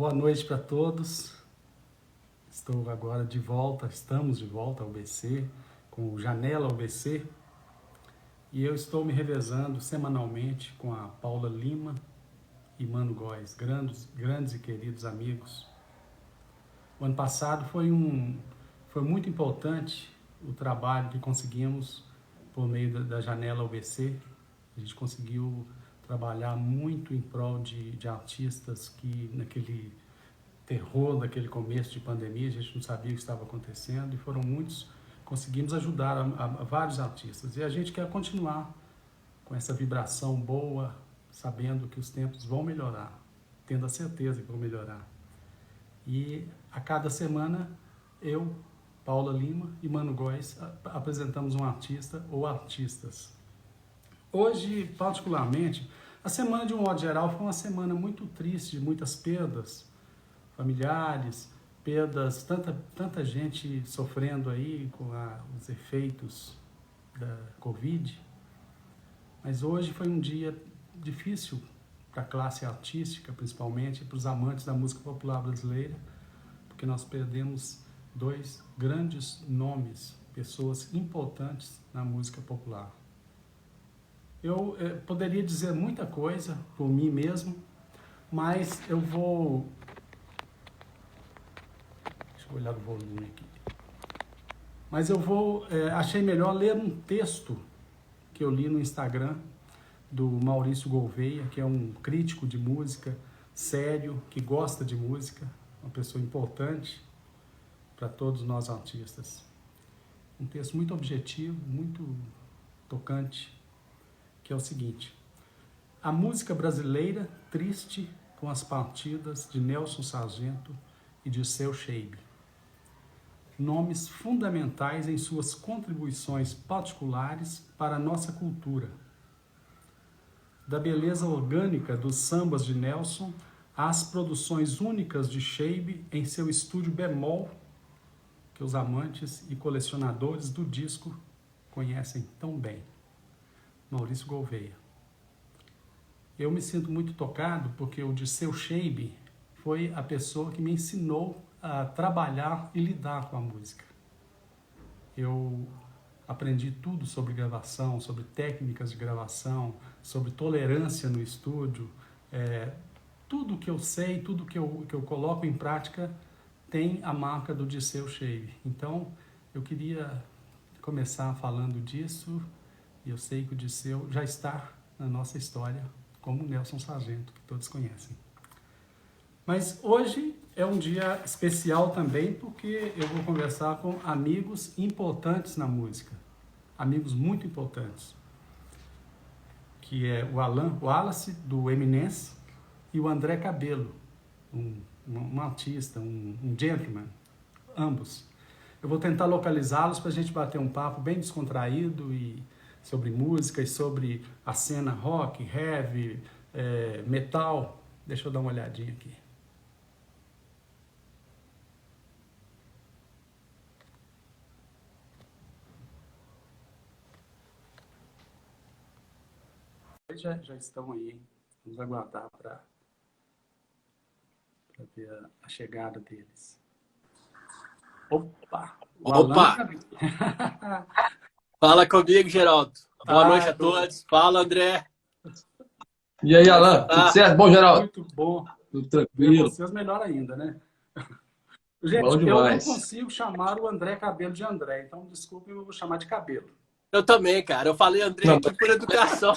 Boa noite para todos. Estou agora de volta, estamos de volta ao BC, com o Janela ao BC, e eu estou me revezando semanalmente com a Paula Lima e Mano Góes, grandes e queridos amigos. O ano passado foi muito importante o trabalho que conseguimos por meio da Janela ao BC. A gente conseguiu trabalhar muito em prol de artistas que naquele terror daquele começo de pandemia, a gente não sabia o que estava acontecendo, e foram muitos, conseguimos ajudar a vários artistas. E a gente quer continuar com essa vibração boa, sabendo que os tempos vão melhorar, tendo a certeza que vão melhorar. E a cada semana, eu, Paula Lima e Mano Góes apresentamos um artista ou artistas. Hoje, particularmente, a semana de um modo geral foi uma semana muito triste, de muitas perdas familiares, perdas, tanta gente sofrendo aí com os efeitos da Covid. Mas hoje foi um dia difícil para a classe artística, principalmente, para os amantes da música popular brasileira, porque nós perdemos dois grandes nomes, pessoas importantes na música popular. Eu poderia dizer muita coisa por mim mesmo, mas eu vou... Deixa eu olhar o volume aqui. Mas achei melhor ler um texto que eu li no Instagram do Maurício Gouveia, que é um crítico de música, sério, que gosta de música, uma pessoa importante para todos nós artistas. Um texto muito objetivo, muito tocante, que é o seguinte: a música brasileira triste com as partidas de Nelson Sargento e de Seu Shaibe. Nomes fundamentais em suas contribuições particulares para a nossa cultura. Da beleza orgânica dos sambas de Nelson às produções únicas de Shaibe em seu estúdio bemol, que os amantes e colecionadores do disco conhecem tão bem. Maurício Gouveia. Eu me sinto muito tocado porque o de Seu Shaibe foi a pessoa que me ensinou a trabalhar e lidar com a música. Eu aprendi tudo sobre gravação, sobre técnicas de gravação, sobre tolerância no estúdio. Tudo que eu sei, tudo que eu coloco em prática tem a marca do Disseu Shaibe. Então, eu queria começar falando disso, e eu sei que o Disseu já está na nossa história, como o Nelson Sargento, que todos conhecem. Mas hoje é um dia especial também, porque eu vou conversar com amigos importantes na música, amigos muito importantes, que é o Alan Wallace, do Eminence, e o André Cabello, um artista, um gentleman, ambos. Eu vou tentar localizá-los para a gente bater um papo bem descontraído e sobre música e sobre a cena rock, heavy, metal. Deixa eu dar uma olhadinha aqui. Eles já estão aí, hein? Vamos aguardar para ver a chegada deles. Opa! Opa! Fala comigo, Geraldo. Boa noite a todos. Fala, André. E aí, Alan? Tudo certo? Bom, Geraldo? Muito bom. Tudo tranquilo. Vocês melhor ainda, né? Gente, bom demais. Eu não consigo chamar o André Cabello de André, então desculpe, eu vou chamar de Cabelo. Eu também, cara. Eu falei André aqui por educação.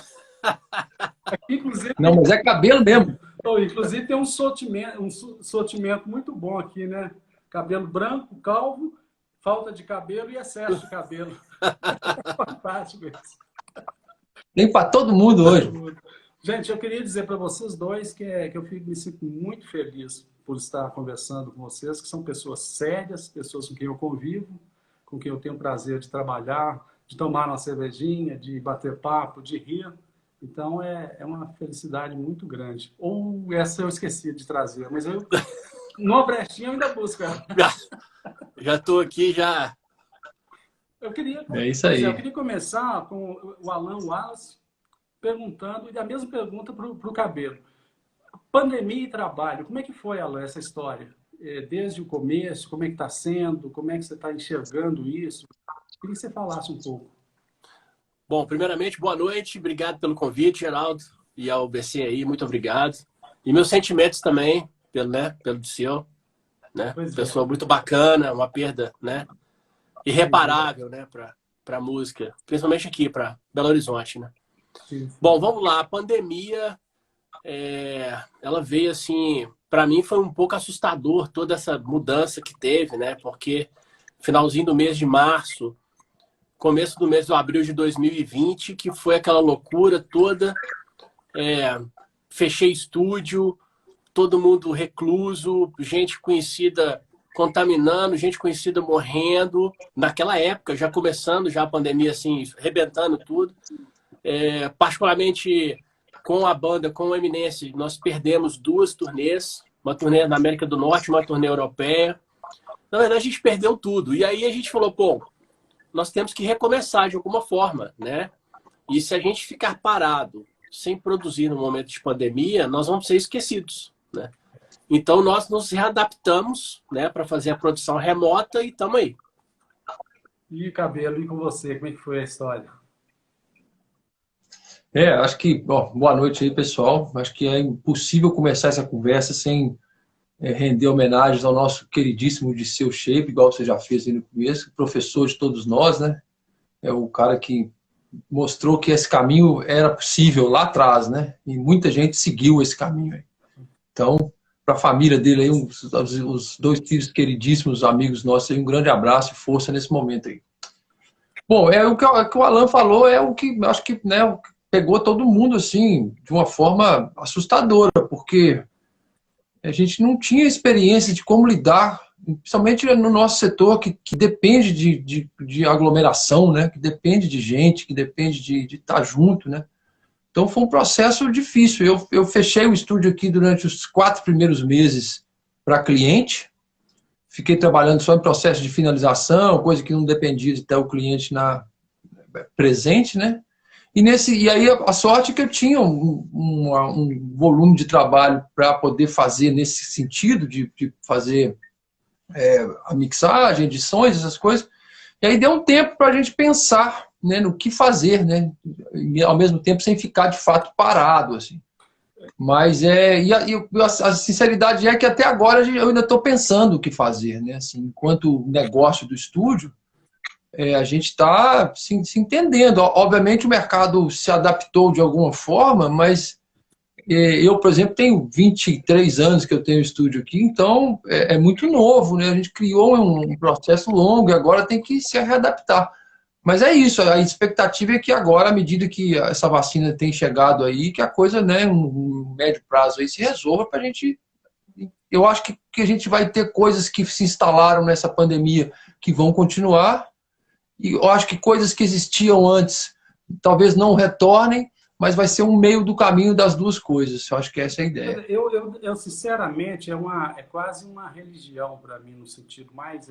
Inclusive, não, mas é cabelo mesmo. Inclusive tem um sortimento muito bom aqui, né? Cabelo branco, calvo, falta de cabelo e excesso de cabelo. Fantástico isso. Tem para todo mundo hoje. Gente, eu queria dizer para vocês dois que eu me sinto muito feliz por estar conversando com vocês, que são pessoas sérias, pessoas com quem eu convivo, com quem eu tenho o prazer de trabalhar, de tomar uma cervejinha, de bater papo, de rir. Então, é uma felicidade muito grande. Ou essa eu esqueci de trazer, mas numa brechinha eu ainda busco ela. Já estou aqui, já. É isso aí. Eu queria começar com o Alan Wallace perguntando, e a mesma pergunta para o Cabelo. Pandemia e trabalho, como é que foi, Alan, essa história? Desde o começo, como é que está sendo? Como é que você está enxergando isso? Queria que você falasse um pouco. Bom, primeiramente, boa noite. Obrigado pelo convite, Geraldo, e ao BC aí, muito obrigado. E meus sentimentos também, pelo seu, né? Pois é. Pessoa muito bacana, uma perda, né? Irreparável, né? Para a música, principalmente aqui, para Belo Horizonte, né? Sim, sim. Bom, vamos lá. A pandemia, ela veio assim, para mim foi um pouco assustador toda essa mudança que teve, né? Porque finalzinho do mês de março, começo do mês de abril de 2020, que foi aquela loucura toda. Fechei estúdio, todo mundo recluso, gente conhecida contaminando, gente conhecida morrendo. Naquela época, já começando já a pandemia, assim, arrebentando tudo. Particularmente com a banda, com o Eminence, nós perdemos 2 turnês, uma turnê na América do Norte, uma turnê europeia. Na verdade, a gente perdeu tudo. E aí a gente falou, pô, nós temos que recomeçar de alguma forma, né? E se a gente ficar parado, sem produzir no momento de pandemia, nós vamos ser esquecidos, né? Então, nós nos readaptamos, né, para fazer a produção remota e estamos aí. E Cabelo, e com você, como é que foi a história? Acho que, boa noite aí, pessoal. Acho que é impossível começar essa conversa sem render homenagens ao nosso queridíssimo Dirceu Shape, igual você já fez aí no começo, professor de todos nós, né? É o cara que mostrou que esse caminho era possível lá atrás, né? E muita gente seguiu esse caminho aí. Então, para a família dele aí, os 2 filhos queridíssimos, amigos nossos aí, um grande abraço e força nesse momento aí. Bom, o que o Alan falou é o que acho que, né, pegou todo mundo assim de uma forma assustadora, porque a gente não tinha experiência de como lidar, principalmente no nosso setor que depende de aglomeração, né, que depende de gente, que depende de estar junto, né. Então foi um processo difícil. Eu fechei o estúdio aqui durante os 4 primeiros meses para cliente, fiquei trabalhando só em processo de finalização, coisa que não dependia de ter o cliente presente, né? E aí a sorte é que eu tinha um volume de trabalho para poder fazer nesse sentido, de fazer a mixagem, edições, essas coisas. E aí deu um tempo para a gente pensar, né, no que fazer, né? E, ao mesmo tempo sem ficar de fato parado, assim. Mas a sinceridade é que até agora eu ainda estou pensando o que fazer, né? Assim, enquanto negócio do estúdio, a gente está se entendendo. Obviamente o mercado se adaptou de alguma forma, mas eu, por exemplo, tenho 23 anos que eu tenho estúdio aqui, então é muito novo, né? A gente criou um processo longo e agora tem que se readaptar. Mas é isso, a expectativa é que agora, à medida que essa vacina tem chegado aí, que a coisa, né, um médio prazo aí se resolva para a gente. Eu acho que a gente vai ter coisas que se instalaram nessa pandemia que vão continuar, e eu acho que coisas que existiam antes talvez não retornem, mas vai ser um meio do caminho das duas coisas. Eu acho que essa é a ideia. Eu sinceramente, é quase uma religião para mim, no sentido mais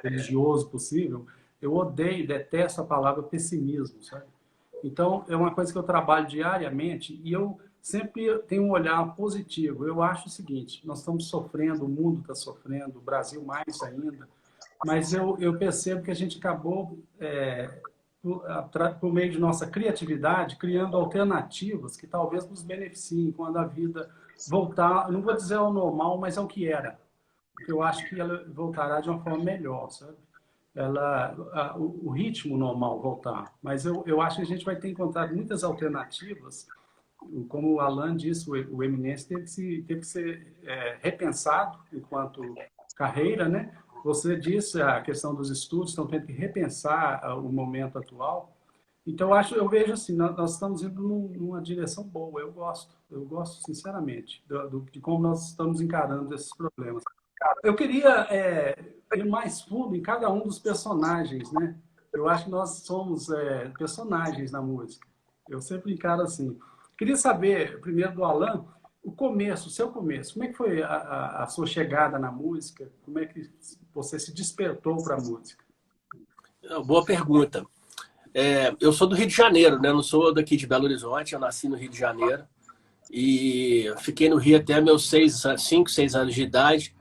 religioso possível. Eu odeio, detesto a palavra pessimismo, sabe? Então, é uma coisa que eu trabalho diariamente e eu sempre tenho um olhar positivo. Eu acho o seguinte, nós estamos sofrendo, o mundo está sofrendo, o Brasil mais ainda, mas eu percebo que a gente acabou, por meio de nossa criatividade, criando alternativas que talvez nos beneficiem quando a vida voltar, não vou dizer ao normal, mas ao que era. Eu acho que ela voltará de uma forma melhor, sabe? O ritmo normal voltar. Mas eu acho que a gente vai ter encontrado muitas alternativas. Como o Alan disse, o Eminence teve que ser repensado enquanto carreira, né? Você disse a questão dos estudos, estão tendo que repensar o momento atual. Então, eu vejo assim, nós estamos indo numa direção boa. Eu gosto sinceramente, de como nós estamos encarando esses problemas. Eu queria ir mais fundo em cada um dos personagens, né? Eu acho que nós somos personagens na música. Eu sempre encaro assim. Queria saber, primeiro do Alan, o seu começo. Como é que foi a sua chegada na música? Como é que você se despertou para a música? Boa pergunta. Eu sou do Rio de Janeiro, né? Eu não sou daqui de Belo Horizonte, eu nasci no Rio de Janeiro. E fiquei no Rio até meus 5, 6 anos de idade.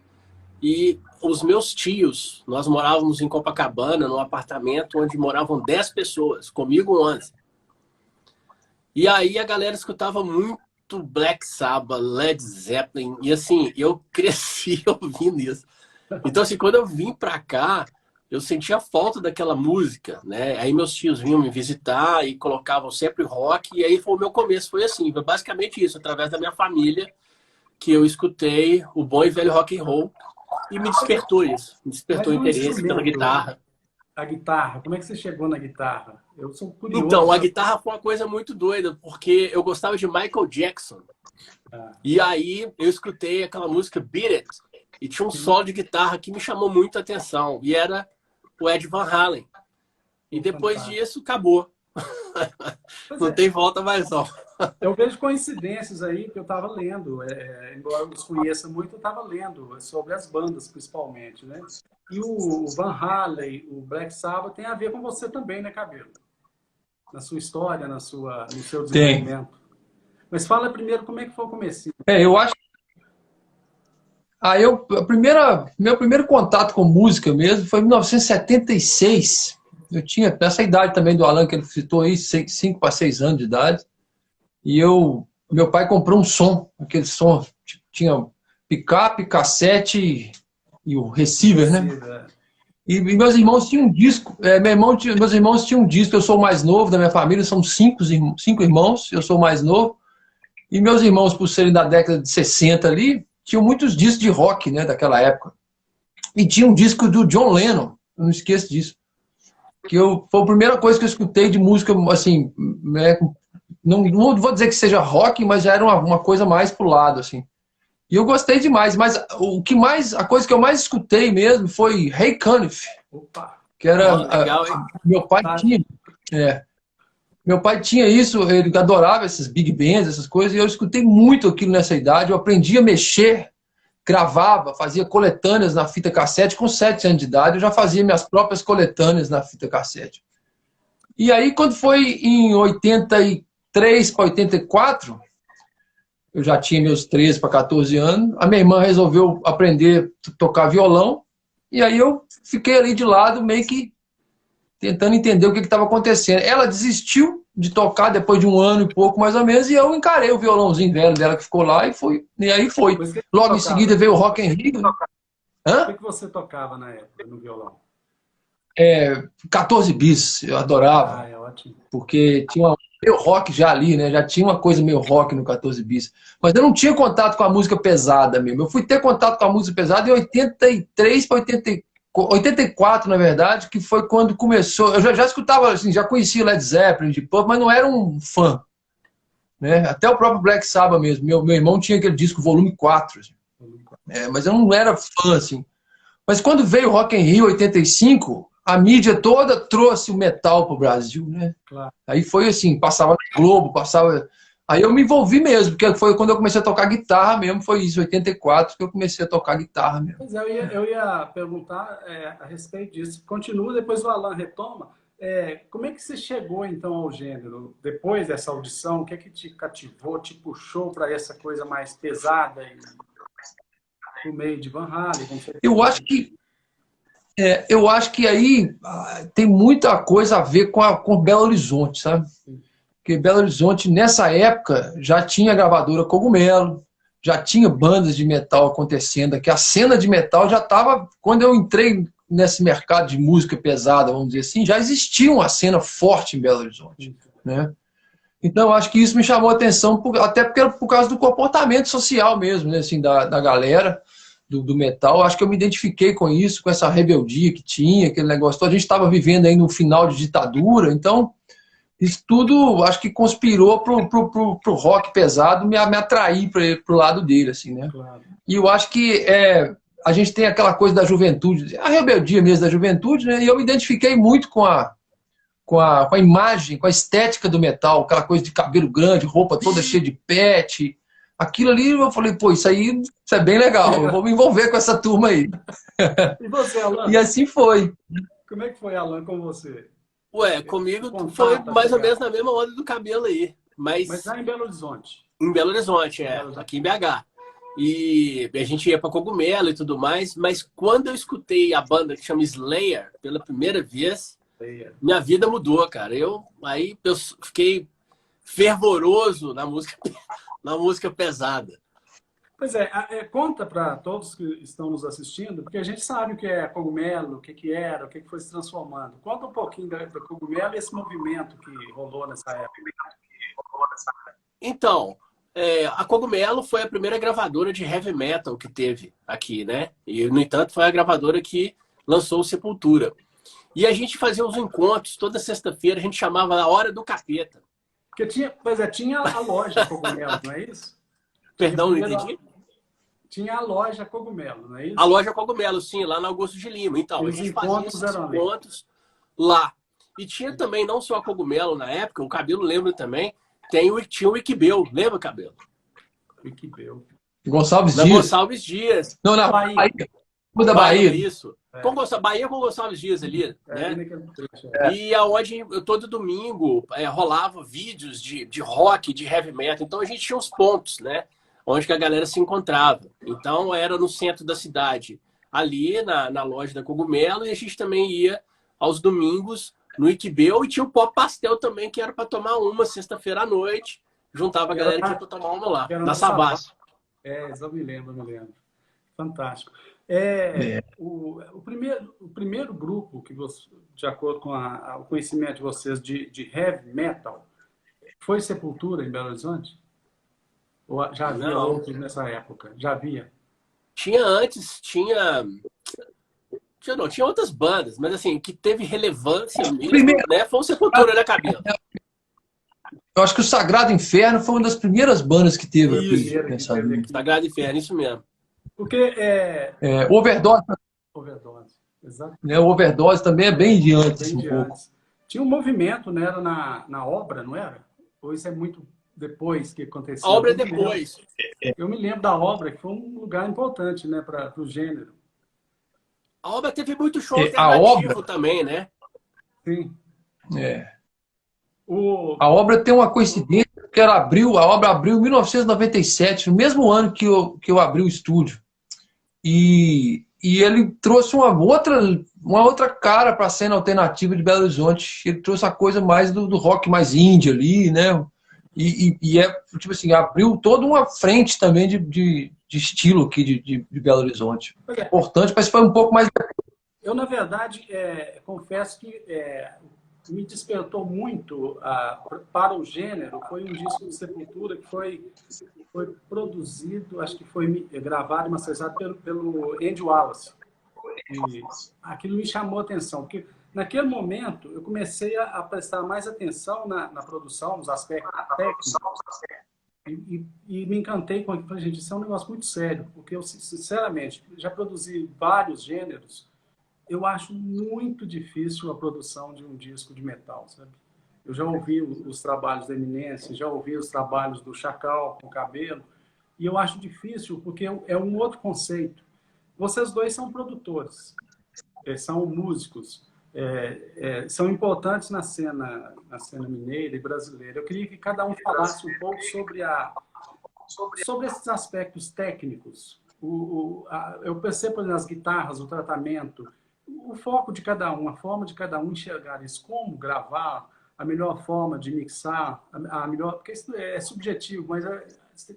E os meus tios, nós morávamos em Copacabana, num apartamento onde moravam 10 pessoas, comigo 11. E aí a galera escutava muito Black Sabbath, Led Zeppelin, e assim, eu cresci ouvindo isso. Então, assim, quando eu vim pra cá, eu sentia falta daquela música, né? Aí meus tios vinham me visitar e colocavam sempre rock, e aí foi o meu começo, foi assim, foi basicamente isso, através da minha família, que eu escutei o bom e velho rock and roll, e me despertou isso, me despertou Mas o interesse pela instrumento, guitarra. a guitarra, como é que você chegou na guitarra? Eu sou curioso. Então, a guitarra foi uma coisa muito doida, porque eu gostava de Michael Jackson. E aí eu escutei aquela música Beat It, e tinha um solo de guitarra que me chamou muito a atenção, e era o Ed Van Halen. E depois disso, acabou. Não tem volta mais não. Eu vejo coincidências aí que eu estava lendo, embora eu desconheça muito, eu estava lendo sobre as bandas, principalmente, né? E o Van Halen, o Black Sabbath, tem a ver com você também, né, Cabelo? Na sua história, no seu desenvolvimento. Tem. Mas fala primeiro como é que foi o comecinho. Eu acho... meu primeiro contato com música mesmo foi em 1976. Eu tinha essa idade também do Alan, que ele citou aí, 5 para 6 anos de idade. E meu pai comprou um som, aquele som, tinha picape, cassete e o receiver, né? E meus irmãos tinham um disco, meus irmãos tinham um disco, eu sou o mais novo da minha família, são 5 irmãos, eu sou o mais novo. E meus irmãos, por serem da década de 60 ali, tinham muitos discos de rock, né, daquela época. E tinha um disco do John Lennon, eu não esqueço disso. Foi a primeira coisa que eu escutei de música, assim, né, não vou dizer que seja rock, mas já era uma coisa mais pro lado, assim. E eu gostei demais, mas a coisa que eu mais escutei mesmo foi Hey Conniff. Opa! Que era... legal, meu pai tinha... Meu pai tinha isso, ele adorava essas big bands, essas coisas, e eu escutei muito aquilo nessa idade. Eu aprendi a mexer, gravava, fazia coletâneas na fita cassete. Com 7 anos de idade, eu já fazia minhas próprias coletâneas na fita cassete. E aí, quando foi em 83 para 84, eu já tinha meus 13 para 14 anos, a minha irmã resolveu aprender a tocar violão, e aí eu fiquei ali de lado, meio que tentando entender o que estava acontecendo. Ela desistiu de tocar depois de 1 ano e pouco, mais ou menos, e eu encarei o violãozinho velho dela que ficou lá e aí foi. Logo em seguida veio o Rock in Rio. O que você tocava na época no violão? 14 bis, eu adorava. É ótimo. Porque tinha meio rock já ali, né? Já tinha uma coisa meio rock no 14 bis. Mas eu não tinha contato com a música pesada mesmo. Eu fui ter contato com a música pesada em 83 para 84, na verdade, que foi quando começou. Eu já escutava, assim, já conhecia Led Zeppelin, de Pop, mas não era um fã. Né? Até o próprio Black Sabbath mesmo. Meu irmão tinha aquele disco volume 4. Assim. Mas eu não era fã, assim. Mas quando veio o Rock in Rio 85, a mídia toda trouxe o metal para o Brasil. Né? Claro. Aí foi assim, passava no Globo, passava... Aí eu me envolvi mesmo, porque foi quando eu comecei a tocar guitarra mesmo, foi isso, 84, que eu comecei a tocar guitarra mesmo. Pois é, eu ia perguntar a respeito disso. Continua, depois o Alan retoma. Como é que você chegou, então, ao gênero? Depois dessa audição, o que é que te cativou, te puxou para essa coisa mais pesada e no meio de Van Halen? Eu acho que aí tem muita coisa a ver com Belo Horizonte, sabe? Sim. Porque Belo Horizonte, nessa época, já tinha a gravadora Cogumelo, já tinha bandas de metal acontecendo aqui. A cena de metal já estava... Quando eu entrei nesse mercado de música pesada, vamos dizer assim, já existia uma cena forte em Belo Horizonte. Né? Então, eu acho que isso me chamou a atenção, até por causa do comportamento social mesmo, né? Assim, da galera do metal. Eu acho que eu me identifiquei com isso, com essa rebeldia que tinha, aquele negócio todo. A gente estava vivendo aí no final de ditadura, então... Isso tudo, acho que conspirou pro rock pesado me atrair pro lado dele, assim, né? Claro. E eu acho que a gente tem aquela coisa da juventude, a rebeldia mesmo da juventude, né? E eu me identifiquei muito com a imagem, com a estética do metal, aquela coisa de cabelo grande, roupa toda cheia de pet. Aquilo ali, eu falei, pô, isso é bem legal, eu vou me envolver com essa turma aí. E você, Alan? E assim foi. Como é que foi, Alan, com você? Comigo foi mais ou menos na mesma onda do cabelo aí. Mas lá em Belo Horizonte? Em Belo Horizonte, aqui em BH. E a gente ia para Cogumelo e tudo mais, mas quando eu escutei a banda que chama Slayer pela primeira vez, minha vida mudou, cara. Aí eu fiquei fervoroso na música pesada. Pois é, conta para todos que estão nos assistindo, porque a gente sabe o que é Cogumelo, o que era, o que foi se transformando. Conta um pouquinho da Cogumelo e esse movimento que rolou nessa época. Então, a Cogumelo foi a primeira gravadora de heavy metal que teve aqui, né? E, no entanto, foi a gravadora que lançou o Sepultura. E a gente fazia uns encontros, toda sexta-feira, a gente chamava a Hora do Capeta. Porque tinha a loja Cogumelo, não é isso? Perdão, não entendi? Tinha a loja Cogumelo, não é isso? A loja Cogumelo, sim, lá na Augusto de Lima. Então, a gente fazia esses encontros lá. E tinha também, não só a Cogumelo na época, o Cabelo lembra também, tinha o Wikibel. Lembra, Cabelo? Wikibel. Gonçalves Dias. Gonçalves Dias. Não, na Bahia. Da Bahia. Isso. Bahia com Gonçalves Dias ali, né? E aonde todo domingo rolava vídeos de rock, de heavy metal. Então a gente tinha uns pontos, né? Onde que a galera se encontrava. Então era no centro da cidade, ali na loja da Cogumelo, e a gente também ia aos domingos no Iquibel, e tinha o Pop Pastel também, que era para tomar uma sexta-feira à noite. Juntava a galera que ia para tomar uma lá, na Savassi. Eu me lembro. Fantástico. O primeiro grupo que você, de acordo com o conhecimento de vocês de heavy metal, foi Sepultura em Belo Horizonte? Ou já havia outros nessa época? Já havia? Tinha antes, tinha outras bandas, mas assim, que teve relevância mesmo, né? Foi o Sepultura, né, Cabelo? Eu acho que o Sagrado Inferno foi uma das primeiras bandas que teve aqui. Sagrado Inferno, isso mesmo. Porque Overdose, exato. né? O Overdose também é bem de antes. Tinha um movimento, né? Era na obra, não era? Ou isso é muito depois que aconteceu? A obra é depois. Eu me lembro da obra, que foi um lugar importante, né, para o gênero. A obra teve muito show alternativo também, né? Sim. A obra tem uma coincidência, que a obra abriu em 1997, no mesmo ano que eu abri o estúdio. E ele trouxe uma outra cara para a cena alternativa de Belo Horizonte. Ele trouxe a coisa mais do rock mais indie ali, né? E tipo assim, abriu toda uma frente também de estilo aqui de Belo Horizonte. Importante, mas foi um pouco mais... Eu, na verdade, confesso que me despertou muito para o gênero. Foi um disco de Sepultura que foi produzido, acho que foi gravado e masterizado pelo Andy Wallace. E aquilo me chamou a atenção, porque naquele momento eu comecei a prestar mais atenção na produção, nos aspectos técnicos, e me encantei com aquilo. Gente, isso é um negócio muito sério, porque eu, sinceramente, já produzi vários gêneros. Eu acho muito difícil a produção de um disco de metal, sabe? Eu já ouvi os trabalhos da Eminence, já ouvi os trabalhos do Chacal com Cabelo, e eu acho difícil porque é um outro conceito. Vocês dois são produtores, são músicos, são importantes na cena mineira e brasileira. Eu queria que cada um falasse um pouco sobre esses aspectos técnicos. Eu percebo nas guitarras, o tratamento, o foco de cada um, a forma de cada um enxergar isso, como gravar, a melhor forma de mixar, porque isso é subjetivo, mas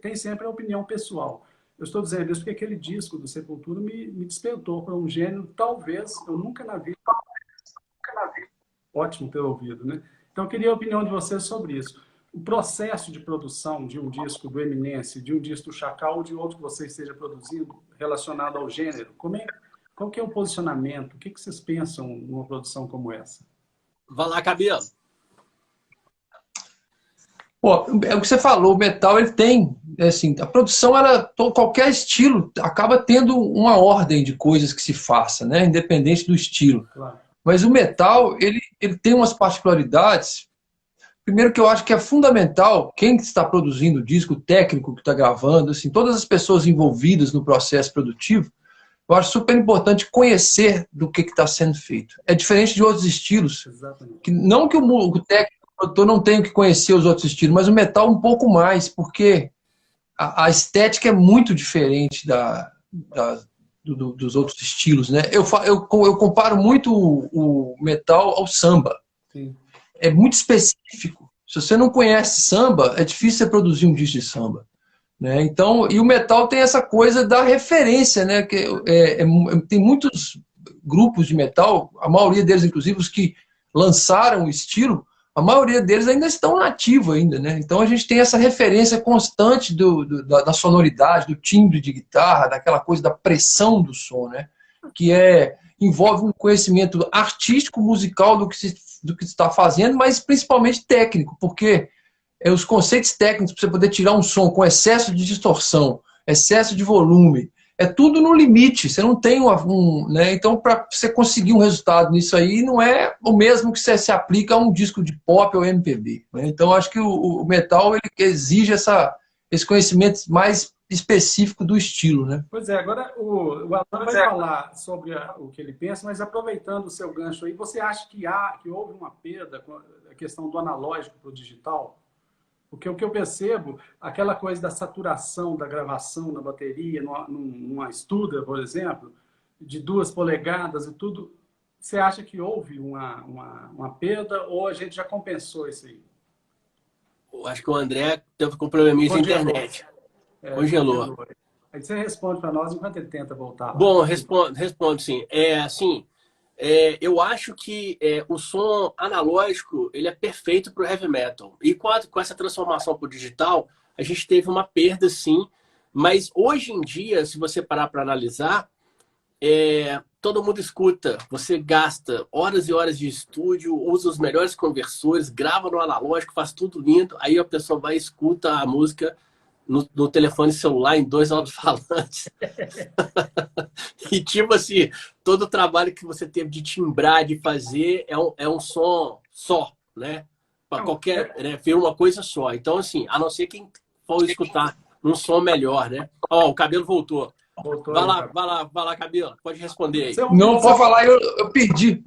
tem sempre a opinião pessoal. Eu estou dizendo isso porque aquele disco do Sepultura me despertou para um gênero, talvez, eu nunca na vida. Ótimo ter ouvido, né? Então, eu queria a opinião de vocês sobre isso. O processo de produção de um disco do Eminence, de um disco do Chacal ou de outro que você esteja produzindo relacionado ao gênero, qual que é o posicionamento? O que vocês pensam numa produção como essa? Vai lá, Cabelo. Pô, é o que você falou, o metal ele tem, assim, a produção, qualquer estilo acaba tendo uma ordem de coisas que se faça, né? Independente do estilo. Claro. Mas o metal, ele tem umas particularidades. Primeiro que eu acho que é fundamental, quem está produzindo o disco, o técnico que está gravando, assim, todas as pessoas envolvidas no processo produtivo, eu acho super importante conhecer do que está sendo feito. É diferente de outros estilos. Exatamente. Não que o técnico, o produtor não tenha que conhecer os outros estilos, mas o metal um pouco mais, porque a estética é muito diferente dos outros estilos, né? Eu comparo muito o metal ao samba. Sim. É muito específico. Se você não conhece samba, é difícil você produzir um disco de samba, né? Então, e o metal tem essa coisa da referência, né? Tem muitos grupos de metal, a maioria deles, inclusive, os que lançaram o estilo, a maioria deles ainda estão nativos ainda, né? Então a gente tem essa referência constante da sonoridade, do timbre de guitarra, daquela coisa da pressão do som, né? Que envolve um conhecimento artístico, musical do que se está fazendo, mas principalmente técnico, porque os conceitos técnicos para você poder tirar um som com excesso de distorção, excesso de volume, é tudo no limite. Você não tem né? Então, para você conseguir um resultado nisso aí, não é o mesmo que você se aplica a um disco de pop ou MPB. Né? Então, acho que o metal ele exige esse conhecimento mais específico do estilo, né? Pois é, agora o Alan vai falar sobre o que ele pensa, mas aproveitando o seu gancho aí, você acha que houve uma perda com a questão do analógico para o digital? Porque o que eu percebo, aquela coisa da saturação da gravação na bateria, numa Studer, por exemplo, de 2 polegadas e tudo, você acha que houve uma perda ou a gente já compensou isso aí? Eu acho que o André teve com probleminha de internet. Congelou. Aí você responde para nós enquanto ele tenta voltar lá. Bom, respondo sim. Eu acho que o som analógico ele é perfeito para o heavy metal. E com essa transformação para o digital, a gente teve uma perda, sim. Mas hoje em dia, se você parar para analisar, todo mundo escuta. Você gasta horas e horas de estúdio, usa os melhores conversores, grava no analógico, faz tudo lindo. Aí a pessoa vai e escuta a música no telefone celular, em 2 alto-falantes. E tipo assim, todo o trabalho que você teve de timbrar, de fazer, é um som só, né? Para qualquer, né? Vira uma coisa só. Então, assim, a não ser quem for escutar um som melhor, né? Ó, o Cabelo voltou. Vai lá, Cabelo. Pode responder aí. Não, pode falar, eu perdi.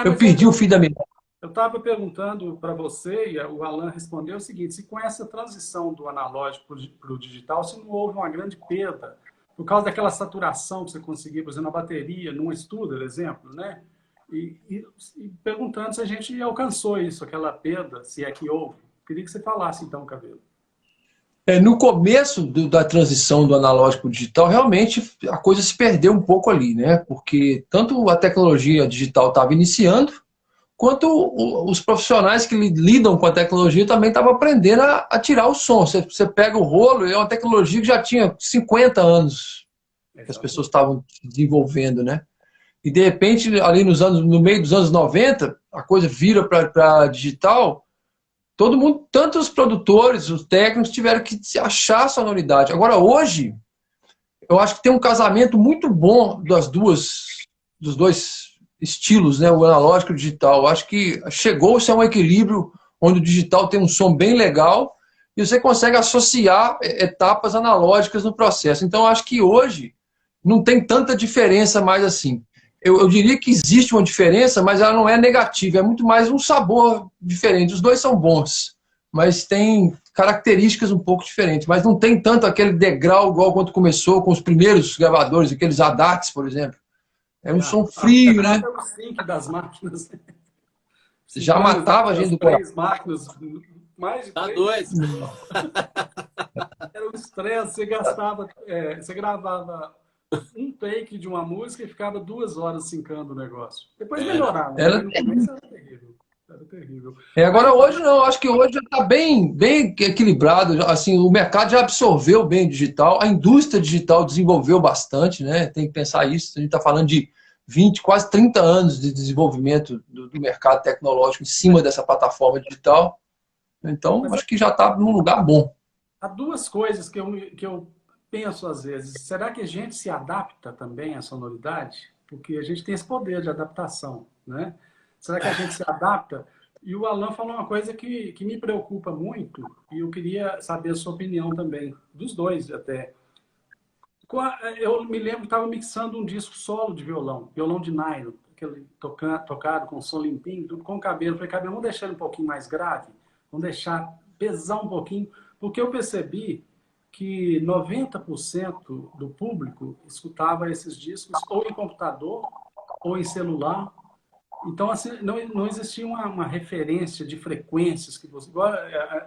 Eu perdi o fio da minha. Eu estava perguntando para você, e o Alan respondeu o seguinte, se com essa transição do analógico para o digital, se não houve uma grande perda, por causa daquela saturação que você conseguia, por exemplo, na bateria, num Studer, exemplo, né? E perguntando se a gente alcançou isso, aquela perda, se é que houve. Queria que você falasse, então, Cabelo. No começo da transição do analógico para o digital, realmente a coisa se perdeu um pouco ali, né? Porque tanto a tecnologia digital estava iniciando, quanto os profissionais que lidam com a tecnologia também estavam aprendendo a tirar o som. Você pega o rolo, é uma tecnologia que já tinha 50 anos que as pessoas estavam desenvolvendo, né? E de repente, ali no meio dos anos 90, a coisa vira para digital, todo mundo, tanto os produtores, os técnicos, tiveram que achar a sonoridade. Agora, hoje, eu acho que tem um casamento muito bom dos dois estilos, né? O analógico e o digital. Eu acho que chegou-se a um equilíbrio onde o digital tem um som bem legal e você consegue associar etapas analógicas no processo. Então, eu acho que hoje não tem tanta diferença mais assim. Eu diria que existe uma diferença, mas ela não é negativa, é muito mais um sabor diferente. Os dois são bons, mas tem características um pouco diferentes. Mas não tem tanto aquele degrau igual quando começou com os primeiros gravadores, aqueles ADATs, por exemplo. É um som frio, né? É o sync das máquinas. Já matava a gente do coração. 3 máquinas, mais de 3. Tá dois. Era um estresse, você gravava um take de uma música e ficava 2 horas sincando o negócio. Depois melhorava. No começo era terrível. Era terrível. Agora hoje não, acho que hoje está bem equilibrado. Assim, o mercado já absorveu bem o digital, a indústria digital desenvolveu bastante, né? Tem que pensar isso. A gente está falando de 20, quase 30 anos de desenvolvimento do mercado tecnológico em cima dessa plataforma digital. Então, acho que já está num lugar bom. Há 2 coisas que eu penso às vezes. Será que a gente se adapta também à sonoridade? Porque a gente tem esse poder de adaptação, né? Será que a gente se adapta? E o Alan falou uma coisa que me preocupa muito, e eu queria saber a sua opinião também, dos dois até. Eu me lembro que estava mixando um disco solo de violão de nylon, aquele tocado com som limpinho, tudo com cabelo. Falei, cabelo, vamos deixar ele um pouquinho mais grave, vamos deixar pesar um pouquinho, porque eu percebi que 90% do público escutava esses discos ou em computador ou em celular. Então, assim, não existia uma referência de frequências que você... Igual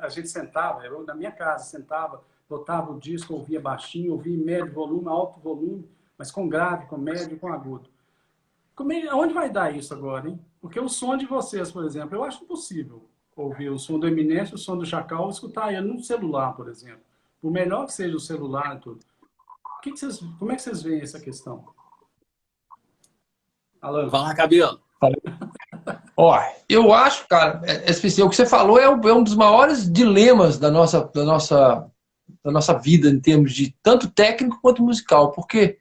a gente sentava, eu na minha casa sentava, botava o disco, ouvia baixinho, ouvia em médio volume, alto volume, mas com grave, com médio, com agudo. Onde vai dar isso agora, hein? Porque o som de vocês, por exemplo, eu acho impossível ouvir o som do Eminence, o som do Chacal, escutar ele no celular, por exemplo. Por melhor que seja o celular e tudo. Como é que vocês veem essa questão? Alan? Fala, Cabelo. Ó, eu acho, cara, o que você falou é um dos maiores dilemas da nossa vida em termos de tanto técnico quanto musical, porque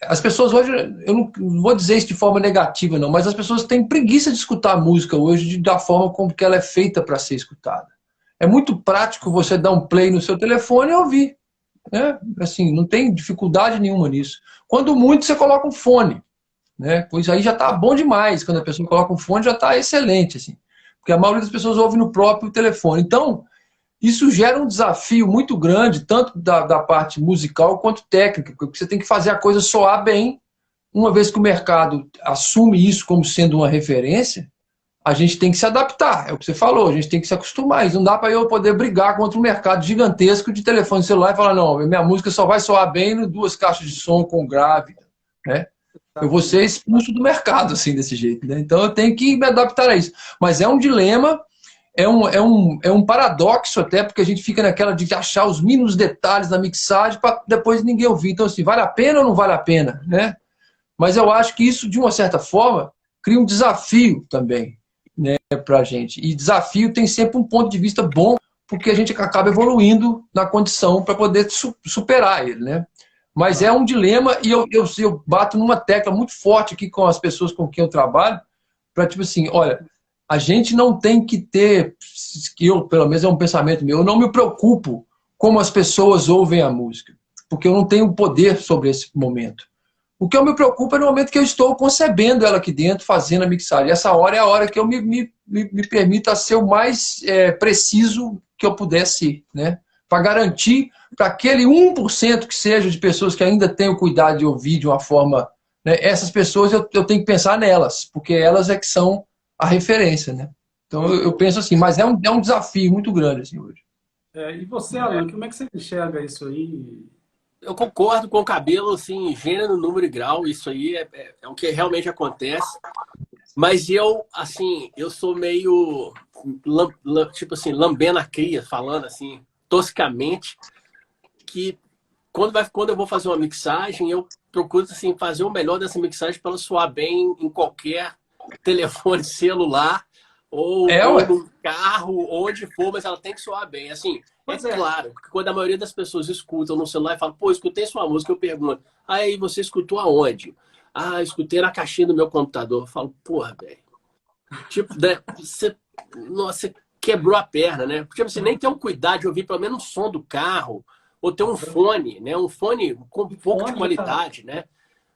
as pessoas hoje, eu não vou dizer isso de forma negativa não, mas as pessoas têm preguiça de escutar música hoje da forma como que ela é feita para ser escutada. É muito prático você dar um play no seu telefone e ouvir, né? Assim, não tem dificuldade nenhuma nisso. Quando muito, você coloca um fone, né? Pois aí já está bom demais. Quando a pessoa coloca um fone, já está excelente, assim. Porque a maioria das pessoas ouve no próprio telefone. Então, isso gera um desafio muito grande, tanto da parte musical quanto técnica, porque você tem que fazer a coisa soar bem. Uma vez que o mercado assume isso como sendo uma referência, a gente tem que se adaptar, é o que você falou, a gente tem que se acostumar. Isso não dá para eu poder brigar contra um mercado gigantesco de telefone celular e falar, não, minha música só vai soar bem em 2 caixas de som com grave, né? Eu vou ser expulso do mercado, assim, desse jeito, né? Então eu tenho que me adaptar a isso. Mas é um dilema, é um paradoxo até, porque a gente fica naquela de achar os mínimos detalhes da mixagem para depois ninguém ouvir. Então, assim, vale a pena ou não vale a pena, né? Mas eu acho que isso, de uma certa forma, cria um desafio também, né, para a gente. E desafio tem sempre um ponto de vista bom, porque a gente acaba evoluindo na condição para poder superar ele, né? Mas é um dilema e eu bato numa tecla muito forte aqui com as pessoas com quem eu trabalho, para tipo assim, olha, a gente não tem que ter, pelo menos é um pensamento meu, eu não me preocupo como as pessoas ouvem a música, porque eu não tenho poder sobre esse momento. O que eu me preocupo é no momento que eu estou concebendo ela aqui dentro, fazendo a mixagem. Essa hora é a hora que eu me permita ser o mais preciso que eu puder ser, né? Para garantir para aquele 1% que seja de pessoas que ainda têm o cuidado de ouvir de uma forma... Né? Essas pessoas eu tenho que pensar nelas, porque elas é que são a referência, né? Então eu penso assim, mas é um desafio muito grande assim, hoje. E você, Alan, como é que você enxerga isso aí? Eu concordo com o Cabelo, assim, gênero, número e grau, isso aí é o que realmente acontece. Mas eu, assim, eu sou meio, tipo assim, lambendo a cria, falando assim, toscamente, que quando eu vou fazer uma mixagem, eu procuro, assim, fazer o melhor dessa mixagem para ela soar bem em qualquer telefone celular, ou no carro, onde for, mas ela tem que soar bem. Assim, claro, que quando a maioria das pessoas escutam no celular e falam, pô, escutei sua música, eu pergunto, aí você escutou aonde? Ah, escutei na caixinha do meu computador. Eu falo, porra, velho. Tipo, né, você quebrou a perna, né? Porque você nem tem um cuidado de ouvir pelo menos o som do carro, ou ter um fone, né? Um fone com um pouco de qualidade, né?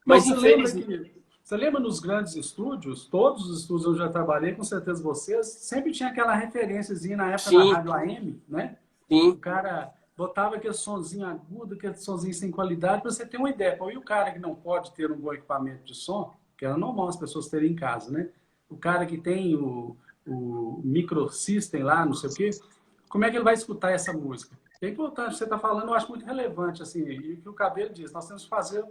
Mas infelizmente... Você lembra nos grandes estúdios, todos os estúdios onde eu já trabalhei, com certeza vocês, sempre tinha aquela referênciazinha na época da rádio AM, né? Sim. O cara botava aquele sonzinho agudo, aquele sonzinho sem qualidade, para você ter uma ideia. E o cara que não pode ter um bom equipamento de som, que era normal as pessoas terem em casa, né? O cara que tem o microsystem lá, não sei o quê, como é que ele vai escutar essa música? É importante, você está falando, eu acho muito relevante, assim, e o que o Cabelo diz, nós temos que fazer,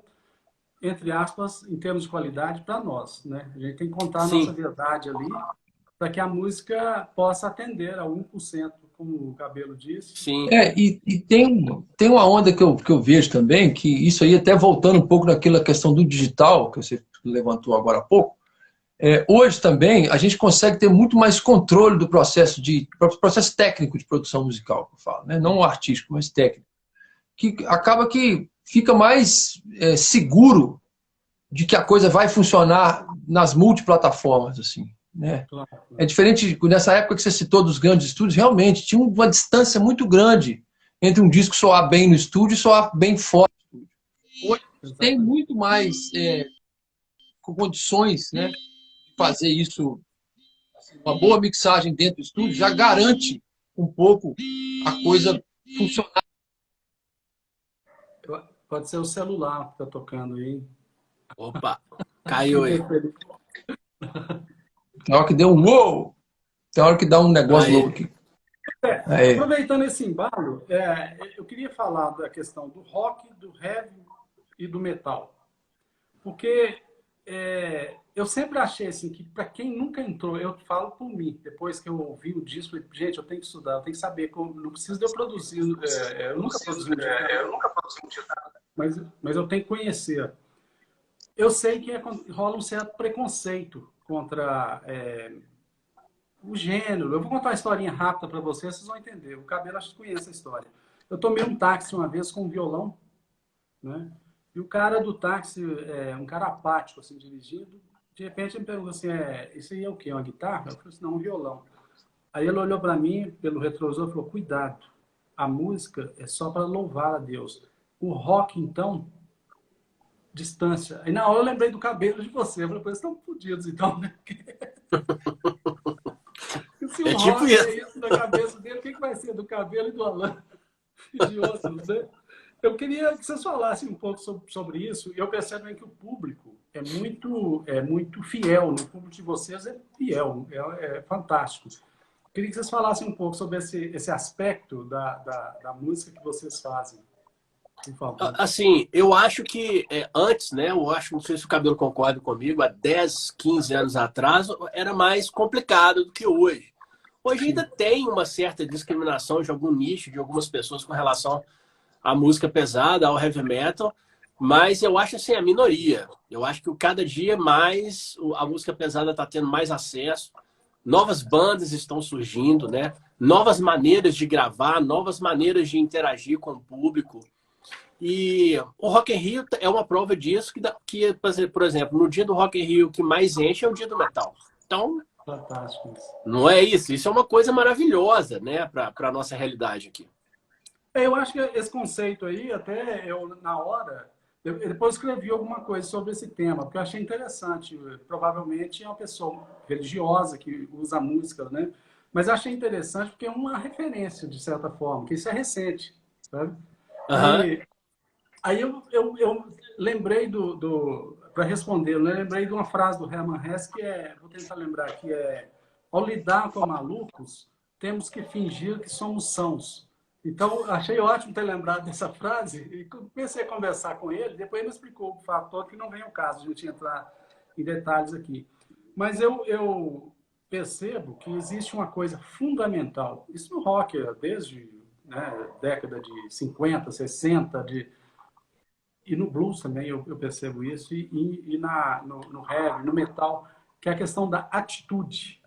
entre aspas, em termos de qualidade, para nós, né? A gente tem que contar a nossa verdade ali, para que a música possa atender a 1%, como o Cabelo disse. Sim. E tem uma onda que eu vejo também, que isso aí até voltando um pouco naquela questão do digital, que você levantou agora há pouco, hoje também a gente consegue ter muito mais controle do processo técnico de produção musical, que eu falo, né? Não artístico, mas técnico. Que acaba que fica mais seguro de que a coisa vai funcionar nas multiplataformas, assim, né? Claro. É diferente, nessa época que você citou dos grandes estúdios, realmente tinha uma distância muito grande entre um disco soar bem no estúdio e soar bem fora do estúdio. Hoje tem muito mais condições, né, de fazer isso. Uma boa mixagem dentro do estúdio já garante um pouco a coisa funcionar Pode ser o celular que tá tocando aí. Opa, caiu aí. Tem hora que deu um uou! Tem hora que dá um negócio Aí. louco aqui. Aproveitando esse embalo, eu queria falar da questão do rock, do heavy e do metal. Porque eu sempre achei assim, que para quem nunca entrou, eu falo por mim, depois que eu ouvi o disco, gente, eu tenho que estudar, eu tenho que saber, não precisa de eu produzir, eu nunca produzi um disco, mas eu tenho que conhecer. Eu sei que rola um certo preconceito contra o gênero. Eu vou contar uma historinha rápida para vocês vão entender. O Cabelo acho que conhece a história. Eu tomei um táxi uma vez com um violão, né? E o cara do táxi, um cara apático, assim, dirigindo, de repente ele me perguntou assim, isso aí é o quê? Uma guitarra? Eu falei assim, não, um violão. Aí ele olhou para mim, pelo retrovisor, e falou, cuidado, a música é só para louvar a Deus. O rock, então, distância. Aí na hora eu lembrei do Cabelo de você. Eu falei, vocês estão fodidos, então, né? Se o tipo rock isso. é isso na cabeça dele, o que vai ser do Cabelo e do Alan e de outros, né? Eu queria que vocês falassem um pouco sobre isso. E eu percebo também que o público é muito fiel. O público de vocês é fiel, é fantástico. Eu queria que vocês falassem um pouco sobre esse aspecto da música que vocês fazem. Por favor. Assim, eu acho que antes, né? Eu acho, não sei se o Cabelo concorda comigo, há 10, 15 anos atrás era mais complicado do que hoje. Hoje ainda tem uma certa discriminação de algum nicho, de algumas pessoas com relação à música pesada, ao heavy metal, mas eu acho assim, a minoria. Eu acho que cada dia mais a música pesada está tendo mais acesso, novas bandas estão surgindo, né? Novas maneiras de gravar, novas maneiras de interagir com o público. E o Rock in Rio é uma prova disso, que por exemplo, no dia do Rock in Rio que mais enche é o dia do metal. Então, Fantástico isso. não é isso? Isso é uma coisa maravilhosa, né, para a nossa realidade aqui. Eu acho que esse conceito aí, até eu, na hora, eu depois escrevi alguma coisa sobre esse tema, porque eu achei interessante. Provavelmente é uma pessoa religiosa que usa música, né? Mas eu achei interessante porque é uma referência, de certa forma, que isso é recente, sabe? Uhum. Aí eu lembrei para responder, né? Lembrei de uma frase do Hermann Hesse que vou tentar lembrar, que ao lidar com malucos, temos que fingir que somos sãos. Então, achei ótimo ter lembrado dessa frase e comecei a conversar com ele. Depois ele me explicou o fator que não vem ao caso a gente entrar em detalhes aqui. Mas eu percebo que existe uma coisa fundamental. Isso no rock, desde década de 50, 60, e no blues também eu percebo isso, e no heavy, no metal, que é a questão da atitude.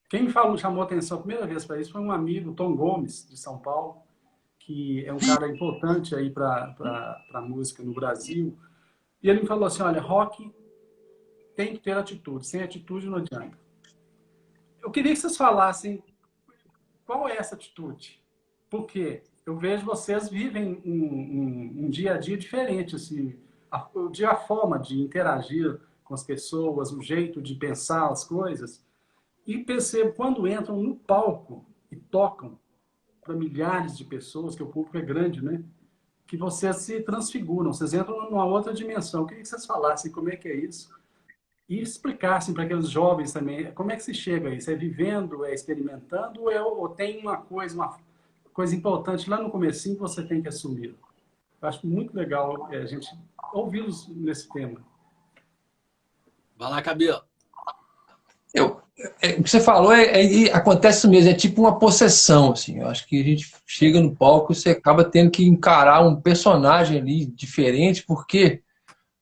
Quem chamou atenção a primeira vez para isso foi um amigo, Tom Gomes, de São Paulo, que é um cara importante aí para a música no Brasil. E ele me falou assim, olha, rock tem que ter atitude, sem atitude não adianta. Eu queria que vocês falassem qual é essa atitude, porque eu vejo vocês vivem um dia a dia diferente, assim, a forma de interagir com as pessoas, o jeito de pensar as coisas. E percebo, quando entram no palco e tocam para milhares de pessoas, que o público é grande, né? Que vocês se transfiguram, vocês entram numa outra dimensão. Eu queria que vocês falassem como é que é isso e explicassem para aqueles jovens também como é que se chega a isso. É vivendo, é experimentando ou tem uma coisa importante lá no comecinho que você tem que assumir? Eu acho muito legal a gente ouvi-los nesse tema. Vai lá, Cabelo. O que você falou acontece isso mesmo, é tipo uma possessão, assim. Eu acho que a gente chega no palco e você acaba tendo que encarar um personagem ali diferente, porque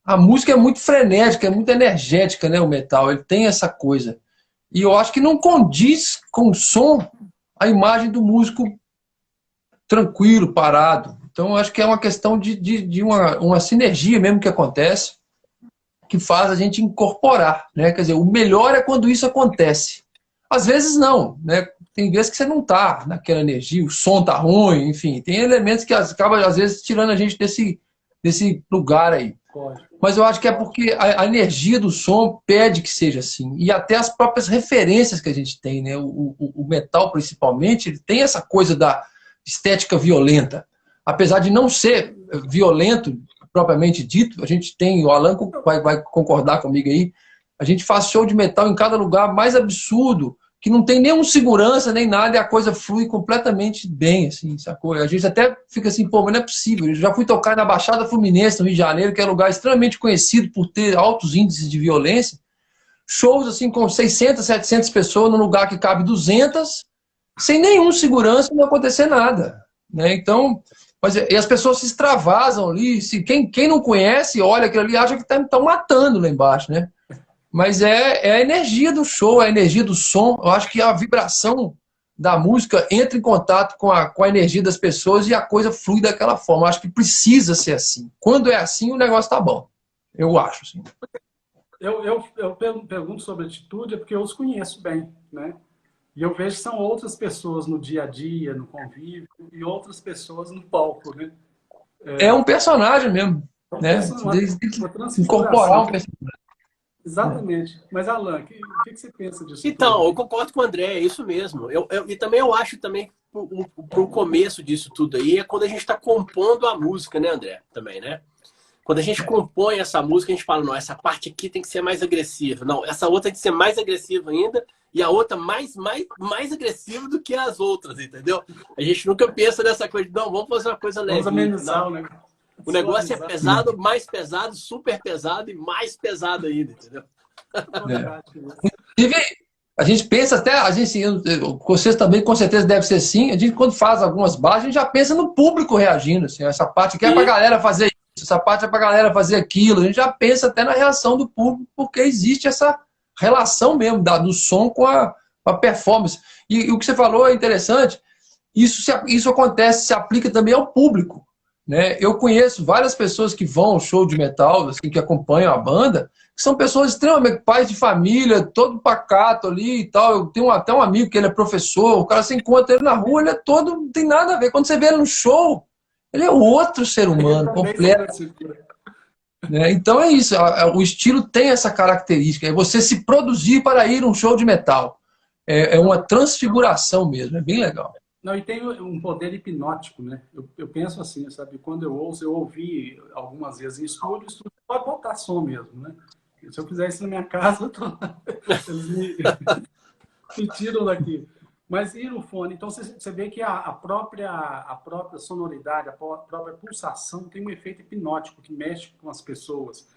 a música é muito frenética, é muito energética, né, o metal, ele tem essa coisa. E eu acho que não condiz com o som a imagem do músico tranquilo, parado. Então eu acho que é uma questão de uma sinergia mesmo que acontece, que faz a gente incorporar, né? Quer dizer, o melhor é quando isso acontece. Às vezes não, né? Tem vezes que você não tá naquela energia, o som tá ruim, enfim, tem elementos que acabam às vezes tirando a gente desse lugar aí. Mas eu acho que é porque a energia do som pede que seja assim, e até as próprias referências que a gente tem, né? O metal principalmente, ele tem essa coisa da estética violenta. apesar de não ser violento, propriamente dito, a gente tem, o Alan vai concordar comigo aí, a gente faz show de metal em cada lugar mais absurdo, que não tem nenhum segurança, nem nada, e a coisa flui completamente bem, assim, sacou? A gente até fica assim, pô, mas não é possível. Eu já fui tocar na Baixada Fluminense, no Rio de Janeiro, que é um lugar extremamente conhecido por ter altos índices de violência, shows assim com 600, 700 pessoas num lugar que cabe 200, sem nenhum segurança, não acontecer nada, né? Então, e as pessoas se extravasam ali, quem não conhece, olha aquilo ali, acha que estão matando lá embaixo, né? Mas é a energia do show, é a energia do som. Eu acho que a vibração da música entra em contato com a energia das pessoas e a coisa flui daquela forma. Eu acho que precisa ser assim. Quando é assim, o negócio tá bom. Eu acho, assim. Eu pergunto sobre atitude porque eu os conheço bem, né? E eu vejo que são outras pessoas no dia a dia, no convívio, e outras pessoas no palco, né? É um personagem mesmo, né? Incorporar um personagem. Exatamente. Mas, Alan, o que você pensa disso? Então, eu concordo com o André, é isso mesmo. E também eu acho também para o começo disso tudo aí é quando a gente está compondo a música, né, André? Também, né? Quando a gente compõe essa música, a gente fala, não, essa parte aqui tem que ser mais agressiva. Não, essa outra tem que ser mais agressiva ainda e a outra mais agressiva do que as outras, entendeu? A gente nunca pensa nessa coisa de, não, vamos fazer uma coisa leve. Vamos amenizar, né? O negócio é pesado, mais pesado, super pesado e mais pesado ainda, entendeu? Inclusive, a gente pensa até, vocês também com certeza deve ser assim, a gente quando faz algumas bases, a gente já pensa no público reagindo, assim, essa parte aqui é pra galera fazer isso, essa parte é pra galera fazer aquilo, a gente já pensa até na reação do público, porque existe essa relação mesmo do som com a performance. E o que você falou é interessante, isso acontece, se aplica também ao público. Né? Eu conheço várias pessoas que vão ao show de metal, assim, que acompanham a banda, que são pessoas extremamente pais de família, todo pacato ali e tal. Eu tenho até um amigo que ele é professor, o cara se encontra ele na rua, ele é todo, não tem nada a ver. Quando você vê ele no show, ele é outro ser humano, completo. Né? Então é isso, o estilo tem essa característica, é você se produzir para ir a um show de metal. É uma transfiguração mesmo, é bem legal. Não, e tem um poder hipnótico, né? Eu penso assim, sabe? Quando eu ouvi algumas vezes em estúdio pode botar som mesmo, né? Se eu fizer isso na minha casa, eles me tiram daqui. Mas ir no fone, então você vê que a própria sonoridade, a própria pulsação tem um efeito hipnótico que mexe com as pessoas.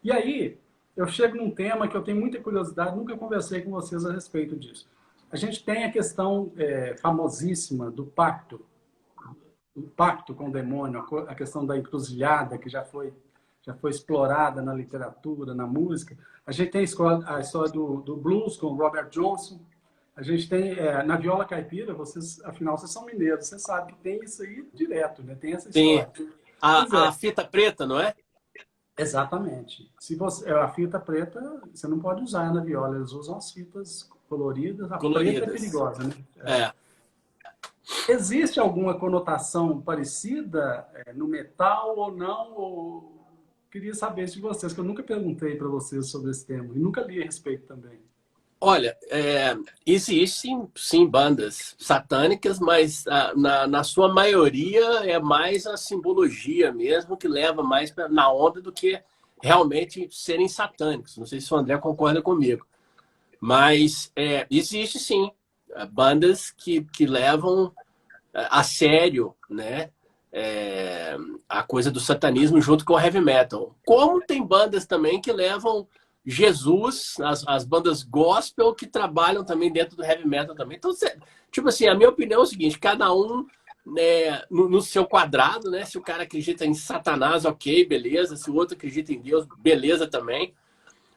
E aí, eu chego num tema que eu tenho muita curiosidade, nunca conversei com vocês a respeito disso. A gente tem a questão famosíssima do pacto com o demônio, a questão da encruzilhada, que já foi explorada na literatura, na música. A gente tem a história do blues com o Robert Johnson. A gente tem, na viola caipira, afinal, vocês são mineiros, você sabe que tem isso aí direto, né? Tem essa história. Tem a fita preta, não é? Exatamente. A fita preta, você não pode usar na viola, eles usam as fitas coloridas. Preta é perigosa, né? Existe alguma conotação parecida no metal ou não? Queria saber de vocês, que eu nunca perguntei para vocês sobre esse tema e nunca li a respeito também. Olha, existem sim bandas satânicas, mas na sua maioria é mais a simbologia mesmo que leva mais na onda do que realmente serem satânicos. Não sei se o André concorda comigo. Mas existe sim bandas que levam a sério, né, a coisa do satanismo junto com o heavy metal. Como tem bandas também que levam Jesus, as bandas gospel que trabalham também dentro do heavy metal também. Então, tipo assim, a minha opinião é o seguinte, cada um no seu quadrado, né? Se o cara acredita em Satanás, ok, beleza. Se o outro acredita em Deus, beleza também.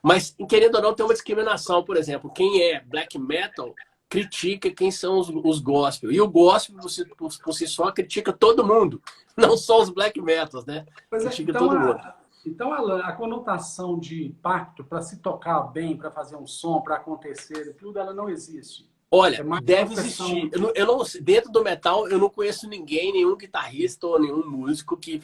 Mas, querendo ou não, tem uma discriminação, por exemplo. Quem é black metal critica quem são os gospel. E o gospel, por si só, critica todo mundo. Não só os black metals, né? Critica todo mundo. Então, Alan, a conotação de pacto para se tocar bem, para fazer um som, para acontecer, tudo, ela não existe. Olha, deve existir. Eu não, dentro do metal, eu não conheço nenhum guitarrista ou nenhum músico que...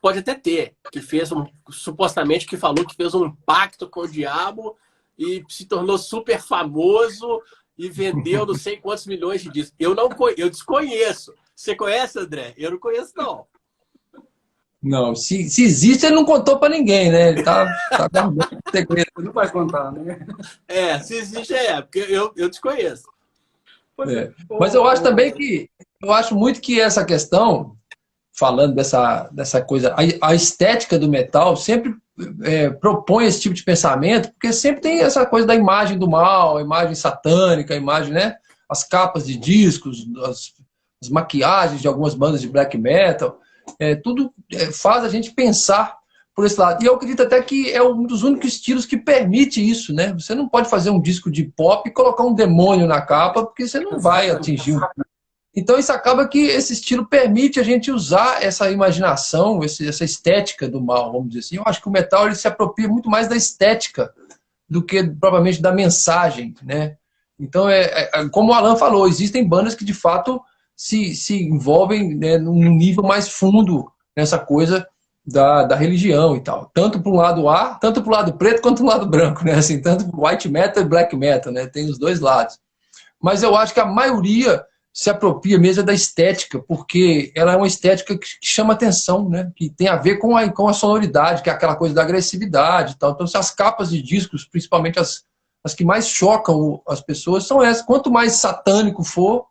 Pode até ter, que fez supostamente que falou que fez um pacto com o diabo e se tornou super famoso e vendeu não sei quantos milhões de discos. Eu desconheço. Você conhece, André? Eu não conheço, não. Não, se existe, ele não contou para ninguém, né? Ele tá guardando segredo. Você não vai contar, né? Se existe, porque eu desconheço. Mas eu acho também que, eu acho muito que essa questão, falando dessa coisa, a estética do metal sempre propõe esse tipo de pensamento, porque sempre tem essa coisa da imagem do mal, a imagem satânica, a imagem, né? As capas de discos, as maquiagens de algumas bandas de black metal, tudo faz a gente pensar por esse lado. E eu acredito até que é um dos únicos estilos que permite isso, né? Você não pode fazer um disco de pop e colocar um demônio na capa, porque você não vai atingir. Então isso acaba que esse estilo permite a gente usar essa imaginação, essa estética do mal, vamos dizer assim. Eu acho que o metal ele se apropria muito mais da estética do que propriamente da mensagem, né? Então, como o Alan falou, existem bandas que de fato se envolvem, né, num nível mais fundo nessa coisa da religião e tal. Tanto para o lado A, tanto para o lado preto quanto para o lado branco, né? Assim, tanto white metal e black metal, né? Tem os dois lados. Mas eu acho que a maioria se apropria mesmo da estética, porque ela é uma estética que chama atenção, né? Que tem a ver com a sonoridade, que é aquela coisa da agressividade e tal. Então, as capas de discos, principalmente as que mais chocam as pessoas, são essas. Quanto mais satânico for,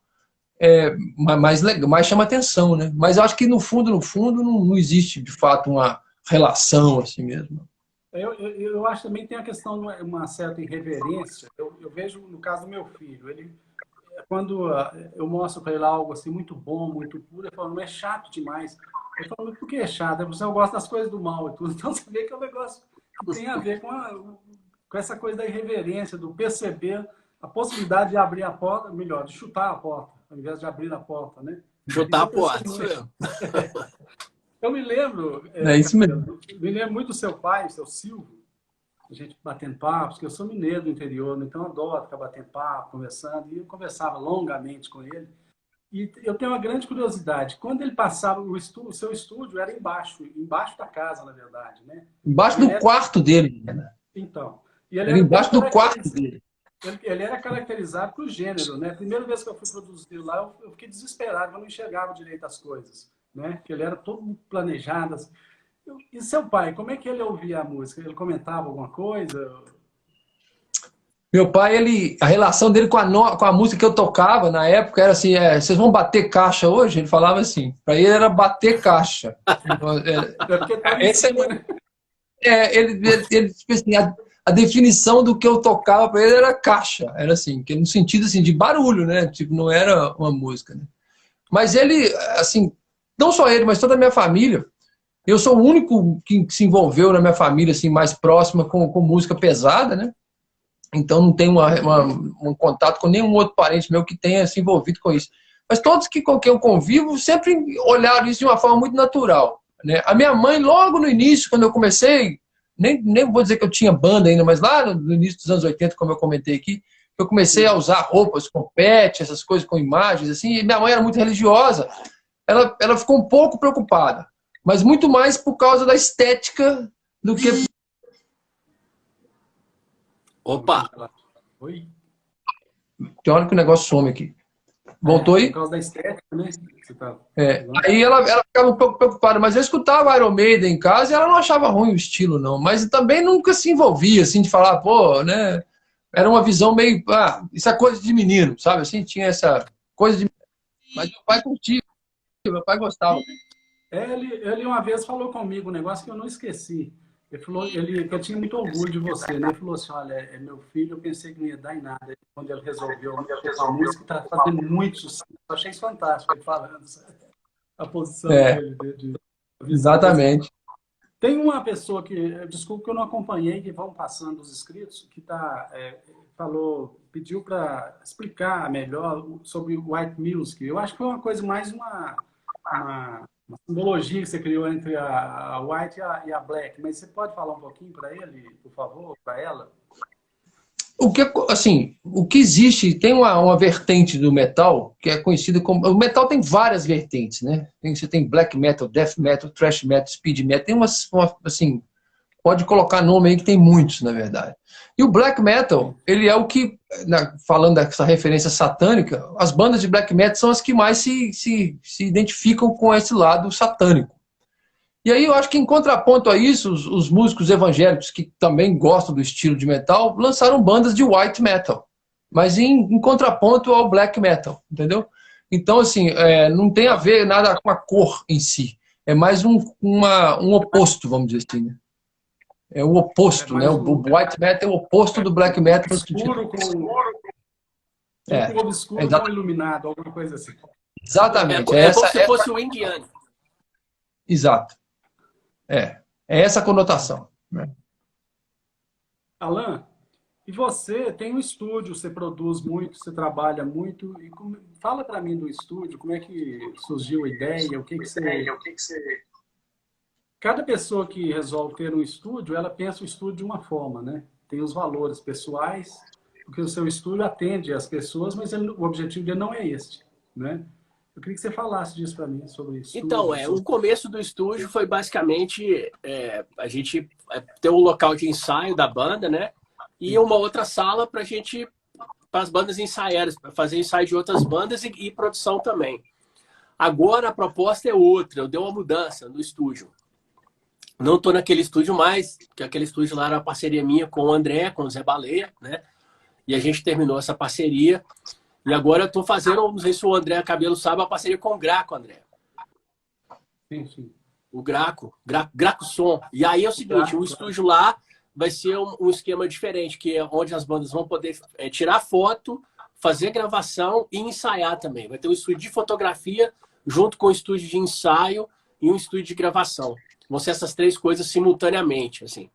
mais chama atenção, né? Mas eu acho que no fundo, não existe de fato uma relação assim mesmo. Eu acho também que tem a questão de uma certa irreverência. Eu vejo no caso do meu filho, quando eu mostro para ele algo assim muito bom, muito puro, ele fala, não é chato demais. Eu falo, mas por que é chato? Eu gosto das coisas do mal e tudo. Então você vê que é um negócio que tem a ver com essa coisa da irreverência, do perceber a possibilidade de abrir a porta, melhor, de chutar a porta, ao invés de abrir a porta, né? Chutar a porta, isso mesmo. Eu me lembro, isso mesmo. Me lembro muito do seu pai, seu Silvio, a gente batendo papos, porque eu sou mineiro do interior, né? Então eu adoro ficar batendo papo, conversando, e eu conversava longamente com ele. E eu tenho uma grande curiosidade, quando ele passava, o seu estúdio era embaixo da casa, na verdade, né? Embaixo do quarto dele, né? Então. Era embaixo do quarto dele. Ele era caracterizado por gênero, né? A primeira vez que eu fui produzir lá, eu fiquei desesperado, eu não enxergava direito as coisas, né? Porque ele era todo planejado. Assim. E seu pai, como é que ele ouvia a música? Ele comentava alguma coisa? Meu pai, a relação dele com a música que eu tocava na época era assim, vocês vão bater caixa hoje? Ele falava assim, para ele era bater caixa. Ele tipo assim, a definição do que eu tocava para ele era caixa, era assim, que no sentido assim de barulho, né? Tipo, não era uma música, né? Mas ele, assim, não só ele, mas toda a minha família. Eu sou o único que se envolveu na minha família assim mais próxima com música pesada, né? Então não tenho um contato com nenhum outro parente meu que tenha se envolvido com isso. Mas todos com quem eu convivo sempre olharam isso de uma forma muito natural, né? A minha mãe, logo no início, quando eu comecei, nem vou dizer que eu tinha banda ainda, mas lá no início dos anos 80, como eu comentei aqui, eu comecei a usar roupas com pet, essas coisas com imagens, assim, e minha mãe era muito religiosa. Ela ficou um pouco preocupada, mas muito mais por causa da estética do que... Opa! Oi? Tem hora que o negócio some aqui. Voltou aí? Por causa da estética, né? Aí ela ficava um pouco preocupada, mas eu escutava Iron Maiden em casa e ela não achava ruim o estilo, não. Mas também nunca se envolvia, assim, de falar, pô, né? Era uma visão meio, isso é coisa de menino, sabe? Assim, tinha essa coisa de... Mas meu pai curtia, meu pai gostava. Ele uma vez falou comigo um negócio que eu não esqueci. Ele falou que eu tinha muito orgulho de você, né? Ele falou assim, olha, é meu filho, eu pensei que não ia dar em nada. Quando ele resolveu a música, está fazendo muito sucesso. Eu achei isso fantástico, ele falando a posição dele. Exatamente. Tem uma pessoa que, desculpa que eu não acompanhei, que vão passando os inscritos, que pediu para explicar melhor sobre o white music. Eu acho que foi uma coisa mais uma simbologia que você criou entre a white e a black, mas você pode falar um pouquinho para ele, por favor, para ela? O que existe, tem uma vertente do metal que é conhecida como... O metal tem várias vertentes, né? Você tem black metal, death metal, thrash metal, speed metal, tem assim, pode colocar nome aí que tem muitos, na verdade. E o black metal, ele é o que, falando dessa referência satânica, as bandas de black metal são as que mais se identificam com esse lado satânico. E aí eu acho que em contraponto a isso, os músicos evangélicos que também gostam do estilo de metal lançaram bandas de white metal, mas em contraponto ao black metal, entendeu? Então, assim, não tem a ver nada com a cor em si. É mais um oposto, vamos dizer assim, né? É o É oposto, né? mais O white metal é o oposto do black metal no sentido. escuro com É, tipo obscuro com exatamente. iluminado, alguma coisa assim. Exatamente. É como se fosse o Yin Yang. Exato. É essa a conotação, né? Alan, e você tem um estúdio, você produz muito, você trabalha muito. Fala para mim do estúdio, como é que surgiu a ideia, o que que você... Cada pessoa que resolve ter um estúdio, ela pensa o estúdio de uma forma, né? Tem os valores pessoais, porque o seu estúdio atende as pessoas, mas o objetivo dele não é este, né? Eu queria que você falasse disso para mim, sobre Então, estúdio, o sobre... começo do estúdio foi basicamente a gente ter um local de ensaio da banda, né? E uma outra sala para para as bandas ensaiarem, para fazer ensaio de outras bandas e produção também. Agora a proposta é outra, eu dei uma mudança no estúdio. Não estou naquele estúdio mais, que aquele estúdio lá era uma parceria minha com o André, com o Zé Baleia, né? E a gente terminou essa parceria. E agora eu estou fazendo, não sei se o André Cabelo sabe, a parceria com o Graco, André. Sim, sim. O Graco Som. E aí é o seguinte, o estúdio lá vai ser um esquema diferente, que é onde as bandas vão poder tirar foto, fazer gravação e ensaiar também. Vai ter um estúdio de fotografia junto com o estúdio de ensaio e um estúdio de gravação. Vão ser essas três coisas simultaneamente, assim.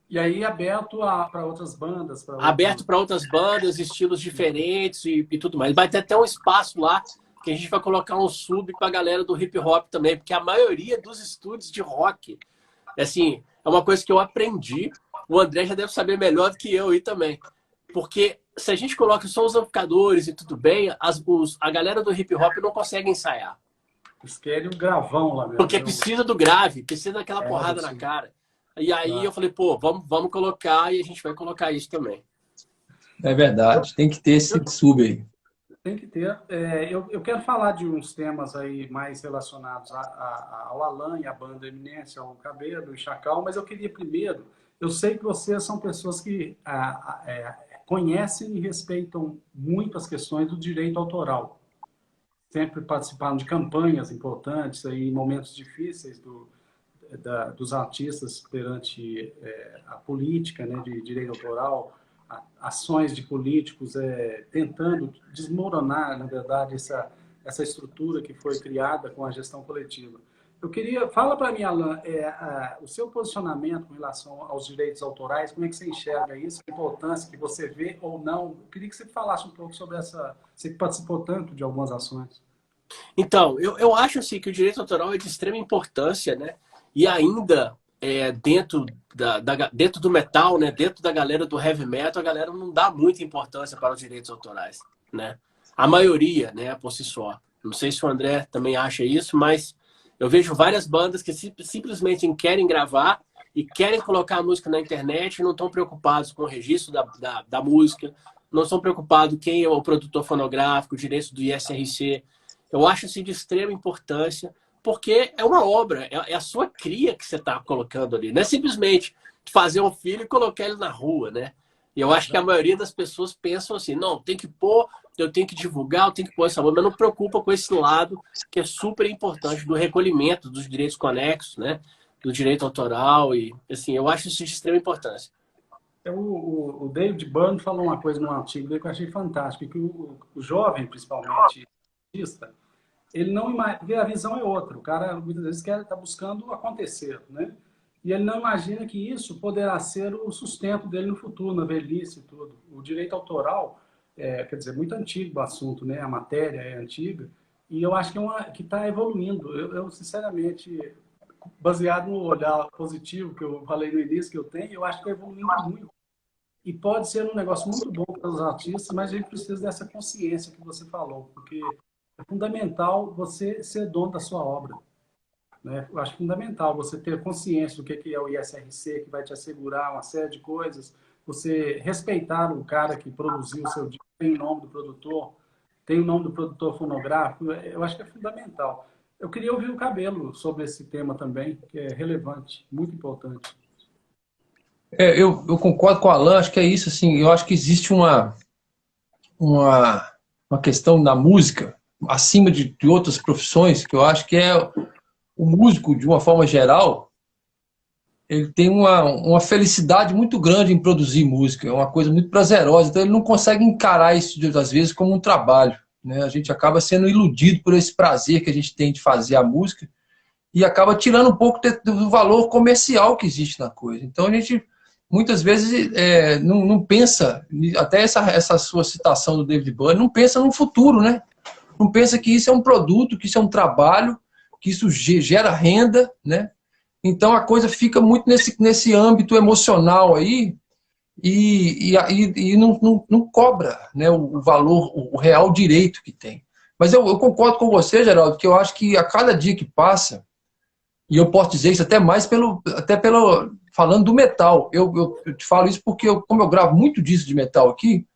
E aí aberto para outras bandas, para Aberto para outras bandas, estilos diferentes e tudo mais. Vai ter até um espaço lá que a gente vai colocar um sub para a galera do hip hop também, porque a maioria dos estúdios de rock, assim, é uma coisa que eu aprendi. O André já deve saber melhor do que eu aí também. Porque se a gente coloca só os amplificadores e tudo bem, a galera do hip hop não consegue ensaiar. Eles querem o gravão lá mesmo. Porque precisa do grave, precisa daquela porrada sim. na cara. E aí eu falei, pô, vamos colocar e a gente vai colocar isso também. É verdade, tem que ter esse sub aí. Tem que ter. Eu quero falar de uns temas aí mais relacionados ao Alan e à banda Eminência, ao Cabelo e Chacal, mas eu queria primeiro, eu sei que vocês são pessoas que conhecem e respeitam muito as questões do direito autoral. Sempre participaram de campanhas importantes aí, em momentos difíceis dos artistas perante a política, né, de direito autoral, ações de políticos tentando desmoronar, na verdade, essa estrutura que foi criada com a gestão coletiva. Eu queria... Fala para mim, Alan, o seu posicionamento com relação aos direitos autorais, como é que você enxerga isso, a importância que você vê ou não? Eu queria que você falasse um pouco sobre essa... Você que participou tanto de algumas ações. Então, eu acho assim, que o direito autoral é de extrema importância, né? E ainda dentro dentro do metal, né? Dentro da galera do heavy metal, a galera não dá muita importância para os direitos autorais, né? A maioria, né, por si só. Não sei se o André também acha isso, mas eu vejo várias bandas que simplesmente querem gravar e querem colocar a música na internet e não estão preocupados com o registro da música, não estão preocupados quem é o produtor fonográfico, direitos do ISRC. Eu acho assim de extrema importância, porque é uma obra, é a sua cria que você está colocando ali. Não é simplesmente fazer um filho e colocar ele na rua, né? E eu acho que a maioria das pessoas pensam assim, não, tem que pôr, eu tenho que divulgar, eu tenho que pôr essa obra, mas não preocupa com esse lado que é super importante do recolhimento dos direitos conexos, né? Do direito autoral e, assim, eu acho isso de extrema importância. O David Byrne falou uma coisa no artigo que eu achei fantástico, que o jovem, principalmente, artista, ele não imagina, porque a visão é outra. O cara muitas vezes está buscando acontecer, né? E ele não imagina que isso poderá ser o sustento dele no futuro, na velhice e tudo. O direito autoral, quer dizer, muito antigo o assunto, né? A matéria é antiga e eu acho que está evoluindo. Eu sinceramente, baseado no olhar positivo que eu falei no início que eu tenho, eu acho que está evoluindo muito. E pode ser um negócio muito bom para os artistas, mas a gente precisa dessa consciência que você falou, porque é fundamental você ser dono da sua obra, né? Eu acho fundamental você ter consciência do que é o ISRC, que vai te assegurar uma série de coisas, você respeitar o cara que produziu o seu disco, tem o nome do produtor, tem o nome do produtor fonográfico, eu acho que é fundamental. Eu queria ouvir o Cabelo sobre esse tema também, que é relevante, muito importante. Eu concordo com o Alan, acho que é isso, assim, eu acho que existe uma questão na música, acima de outras profissões, que eu acho que é o músico, de uma forma geral, ele tem uma felicidade muito grande em produzir música, é uma coisa muito prazerosa, então ele não consegue encarar isso, às vezes, como um trabalho, né? A gente acaba sendo iludido por esse prazer que a gente tem de fazer a música e acaba tirando um pouco do valor comercial que existe na coisa. Então a gente, muitas vezes, não pensa, até essa sua citação do David Byrne, não pensa no futuro, né? Não pensa que isso é um produto, que isso é um trabalho, que isso gera renda, né? Então a coisa fica muito nesse âmbito emocional aí e não cobra, né, o valor, o real direito que tem. Mas eu concordo com você, Geraldo, que eu acho que a cada dia que passa, e eu posso dizer isso até mais falando do metal, eu te falo isso porque como eu gravo muito disco de metal aqui,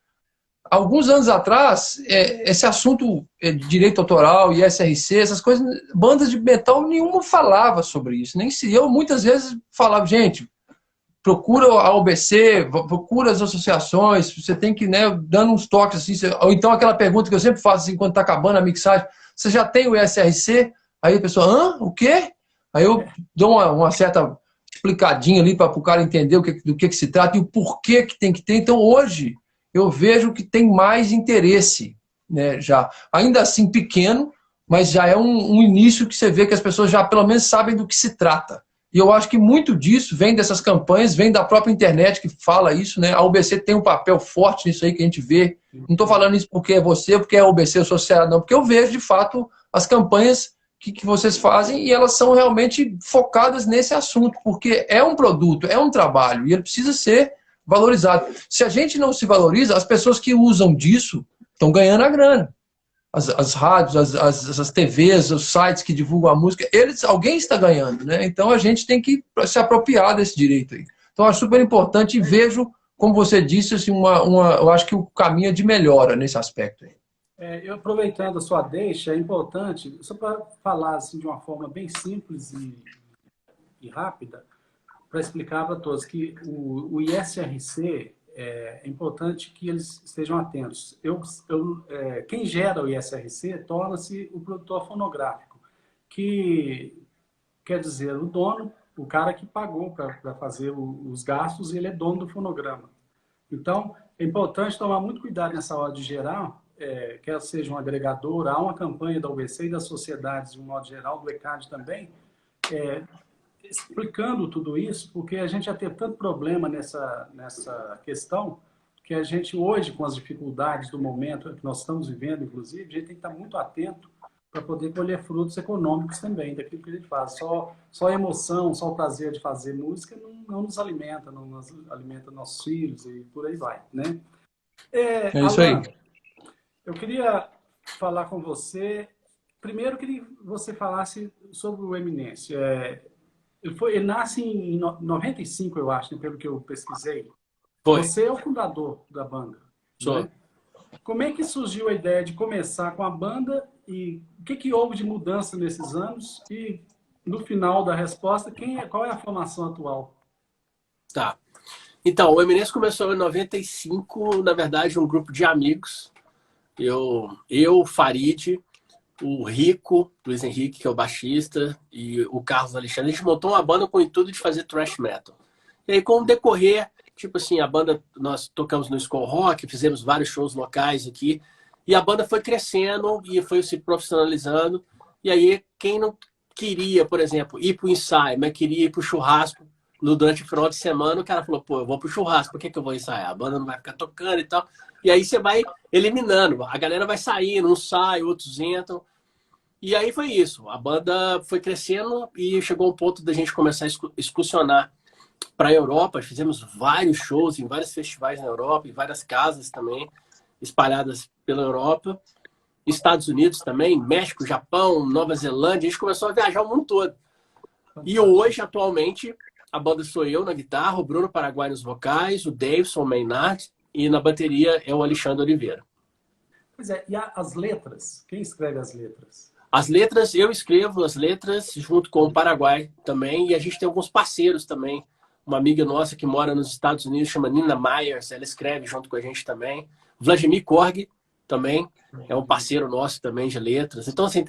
alguns anos atrás, esse assunto de direito autoral e SRC, essas coisas, bandas de metal nenhuma falava sobre isso. Nem se eu muitas vezes falava, gente, procura a OBC, procura as associações, você tem que, né, dando uns toques assim, ou então aquela pergunta que eu sempre faço assim, quando está acabando a mixagem, você já tem o SRC? Aí a pessoa, hã? O quê? Aí eu dou uma certa explicadinha ali para o cara entender do que se trata e o porquê que tem que ter. Então hoje eu vejo que tem mais interesse, né, já. Ainda assim pequeno, mas já é um início que você vê que as pessoas já pelo menos sabem do que se trata. E eu acho que muito disso vem dessas campanhas, vem da própria internet que fala isso, né? A UBC tem um papel forte nisso aí que a gente vê. Não estou falando isso porque é você, porque é a UBC associada, não. Porque eu vejo, de fato, as campanhas que vocês fazem e elas são realmente focadas nesse assunto, porque é um produto, é um trabalho e ele precisa ser valorizado. Se a gente não se valoriza, as pessoas que usam disso estão ganhando a grana. As rádios, as TVs, os sites que divulgam a música, alguém está ganhando, né? Então a gente tem que se apropriar desse direito aí. Então acho super importante e vejo, como você disse, assim, eu acho que o caminho é de melhora nesse aspecto aí. Eu aproveitando a sua deixa, é importante, só para falar assim, de uma forma bem simples e rápida, para explicar para todos que o ISRC é importante que eles estejam atentos. Quem gera o ISRC torna-se o produtor fonográfico, que quer dizer o dono, o cara que pagou para fazer os gastos, ele é dono do fonograma. Então, é importante tomar muito cuidado nessa hora de gerar, quer seja um agregador, há uma campanha da UBC e das sociedades, de um modo geral, do ECAD também, explicando tudo isso, porque a gente já teve tanto problema nessa questão, que a gente hoje, com as dificuldades do momento que nós estamos vivendo, inclusive, a gente tem que estar muito atento para poder colher frutos econômicos também daquilo que a gente faz. Só a emoção, só o prazer de fazer música não nos alimenta, não nos alimenta nossos filhos e por aí vai, né? É isso Alan, aí. eu queria falar com você. Primeiro, eu queria que você falasse sobre o Eminência. Ele nasce em 95, eu acho, né, pelo que eu pesquisei. Foi. Você é o fundador da banda. Sou. Né? Como é que surgiu a ideia de começar com a banda e o que houve de mudança nesses anos? E, no final da resposta, qual é a formação atual? Tá. Então, o Eminência começou em 95, na verdade, um grupo de amigos. Eu, Farid, o Rico, Luiz Henrique, que é o baixista, e o Carlos Alexandre, a gente montou uma banda com o intuito de fazer thrash metal. E aí, com o decorrer, tipo assim, a banda, nós tocamos no Skol Rock, fizemos vários shows locais aqui, e a banda foi crescendo e foi se profissionalizando. E aí, quem não queria, por exemplo, ir para o ensaio, mas queria ir para o churrasco durante o final de semana, o cara falou, pô, eu vou pro churrasco, por que eu vou ensaiar? A banda não vai ficar tocando e tal. E aí você vai eliminando, a galera vai saindo, uns saem, outros entram. E aí foi isso, a banda foi crescendo e chegou um ponto da gente começar a excursionar para a Europa. Fizemos vários shows em vários festivais na Europa, em várias casas também, espalhadas pela Europa. Estados Unidos também, México, Japão, Nova Zelândia. A gente começou a viajar o mundo todo. E hoje, atualmente, a banda sou eu na guitarra, o Bruno Paraguai nos vocais, o Davidson Maynard, e na bateria é o Alexandre Oliveira. Pois é, e as letras? Quem escreve as letras? As letras, eu escrevo as letras junto com o Paraguai também, e a gente tem alguns parceiros também. Uma amiga nossa que mora nos Estados Unidos, chama Nina Myers, ela escreve junto com a gente também. Vladimir Korg também é um parceiro nosso também de letras. Então, assim,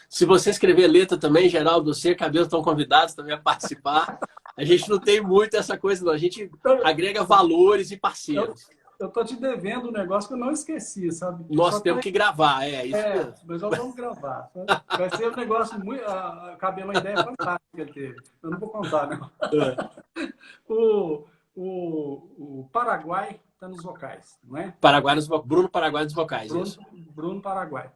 se você escrever letra também, Geraldo, você e Cabelo estão convidados também a participar. A gente não tem muito essa coisa, não. A gente agrega valores e parceiros. Eu tô te devendo um negócio que eu não esqueci, sabe? Nós temos que gravar, isso mesmo. Mas nós vamos gravar. Vai ser um negócio muito... Cabelo, uma ideia fantástica que ele teve. Eu não vou contar, não. O Paraguai está nos vocais, não é? Bruno Paraguai nos vocais, isso. Bruno Paraguai.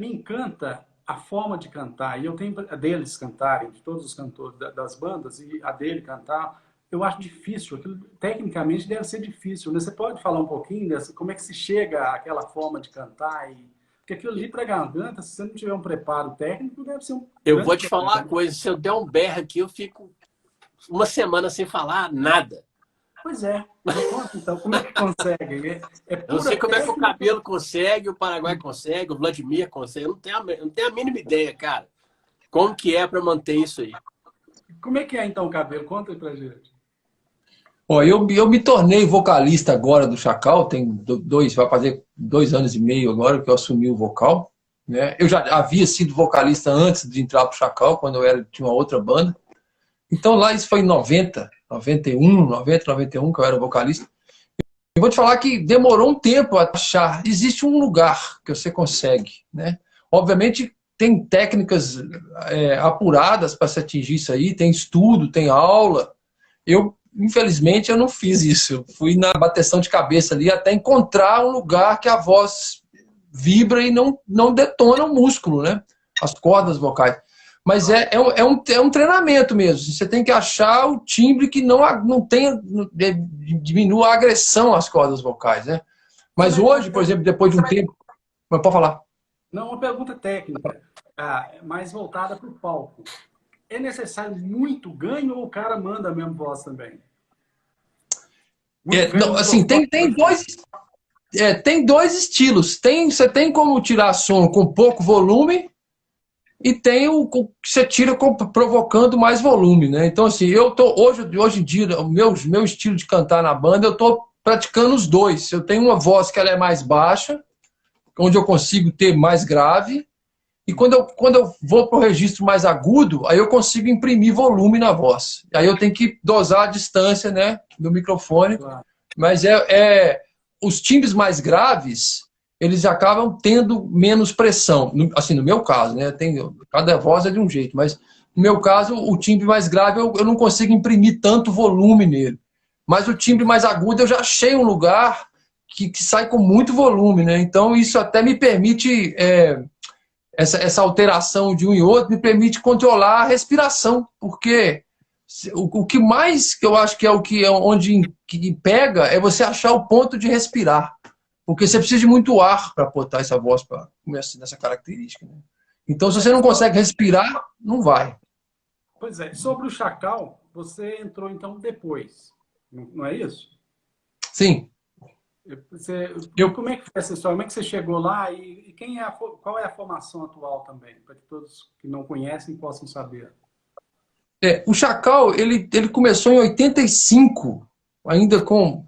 Me encanta a forma de cantar, e eu tenho a deles cantarem, de todos os cantores das bandas, e a dele cantar, eu acho difícil, aquilo tecnicamente deve ser difícil, né? Você pode falar um pouquinho dessa, como é que se chega àquela forma de cantar? Porque aquilo ali para garganta, se você não tiver um preparo técnico, deve ser um... Eu vou te falar uma coisa, se eu der um berro aqui, eu fico uma semana sem falar nada. Pois é. Então, como é que consegue? Eu não sei como é que o Cabelo consegue, o Paraguai consegue, o Vladimir consegue. Eu não tenho a mínima ideia, cara. Como que é para manter isso aí? Como é que é, então, o Cabelo? Conta aí pra gente. Ó, eu me tornei vocalista agora do Chacal, vai fazer 2 anos e meio agora que eu assumi o vocal, né? Eu já havia sido vocalista antes de entrar pro Chacal, quando tinha uma outra banda. Então lá isso foi em 91 que eu era vocalista. Eu vou te falar que demorou um tempo a achar. Existe um lugar que você consegue, né? Obviamente tem técnicas apuradas para se atingir isso aí, tem estudo, tem aula. Infelizmente, eu não fiz isso. Eu fui na bateção de cabeça ali até encontrar um lugar que a voz vibra e não detona o músculo, né? As cordas vocais. Mas é um treinamento mesmo. Você tem que achar o timbre que diminua a agressão às cordas vocais, né? Mas hoje, por exemplo, depois de um tempo... Mas pode falar. Não, uma pergunta técnica, mais voltada para o palco. É necessário muito ganho ou o cara manda a mesma voz também? Não, assim, tem dois estilos. Você tem como tirar som com pouco volume e tem o que você tira provocando mais volume, né? Então, assim, hoje em dia, o meu estilo de cantar na banda, eu estou praticando os dois. Eu tenho uma voz que ela é mais baixa, onde eu consigo ter mais grave, e quando eu vou para o registro mais agudo, aí eu consigo imprimir volume na voz. Aí eu tenho que dosar a distância, né, do microfone. Claro. Mas os timbres mais graves, eles acabam tendo menos pressão. Assim, no meu caso, né, cada voz é de um jeito, mas no meu caso, o timbre mais grave eu não consigo imprimir tanto volume nele. Mas o timbre mais agudo eu já achei um lugar que sai com muito volume, né? Então isso até me permite... Essa alteração de um e outro me permite controlar a respiração, porque o que mais que eu acho que onde pega é você achar o ponto de respirar, porque você precisa de muito ar para botar essa voz para nessa característica, né? Então, se você não consegue respirar, não vai. Pois é. Sobre o Chacal, você entrou então depois, não é isso? Sim. Como é que foi essa história? Como é que você chegou lá e qual é a formação atual também? Para que todos que não conhecem possam saber. O Chacal, ele começou em 85, ainda com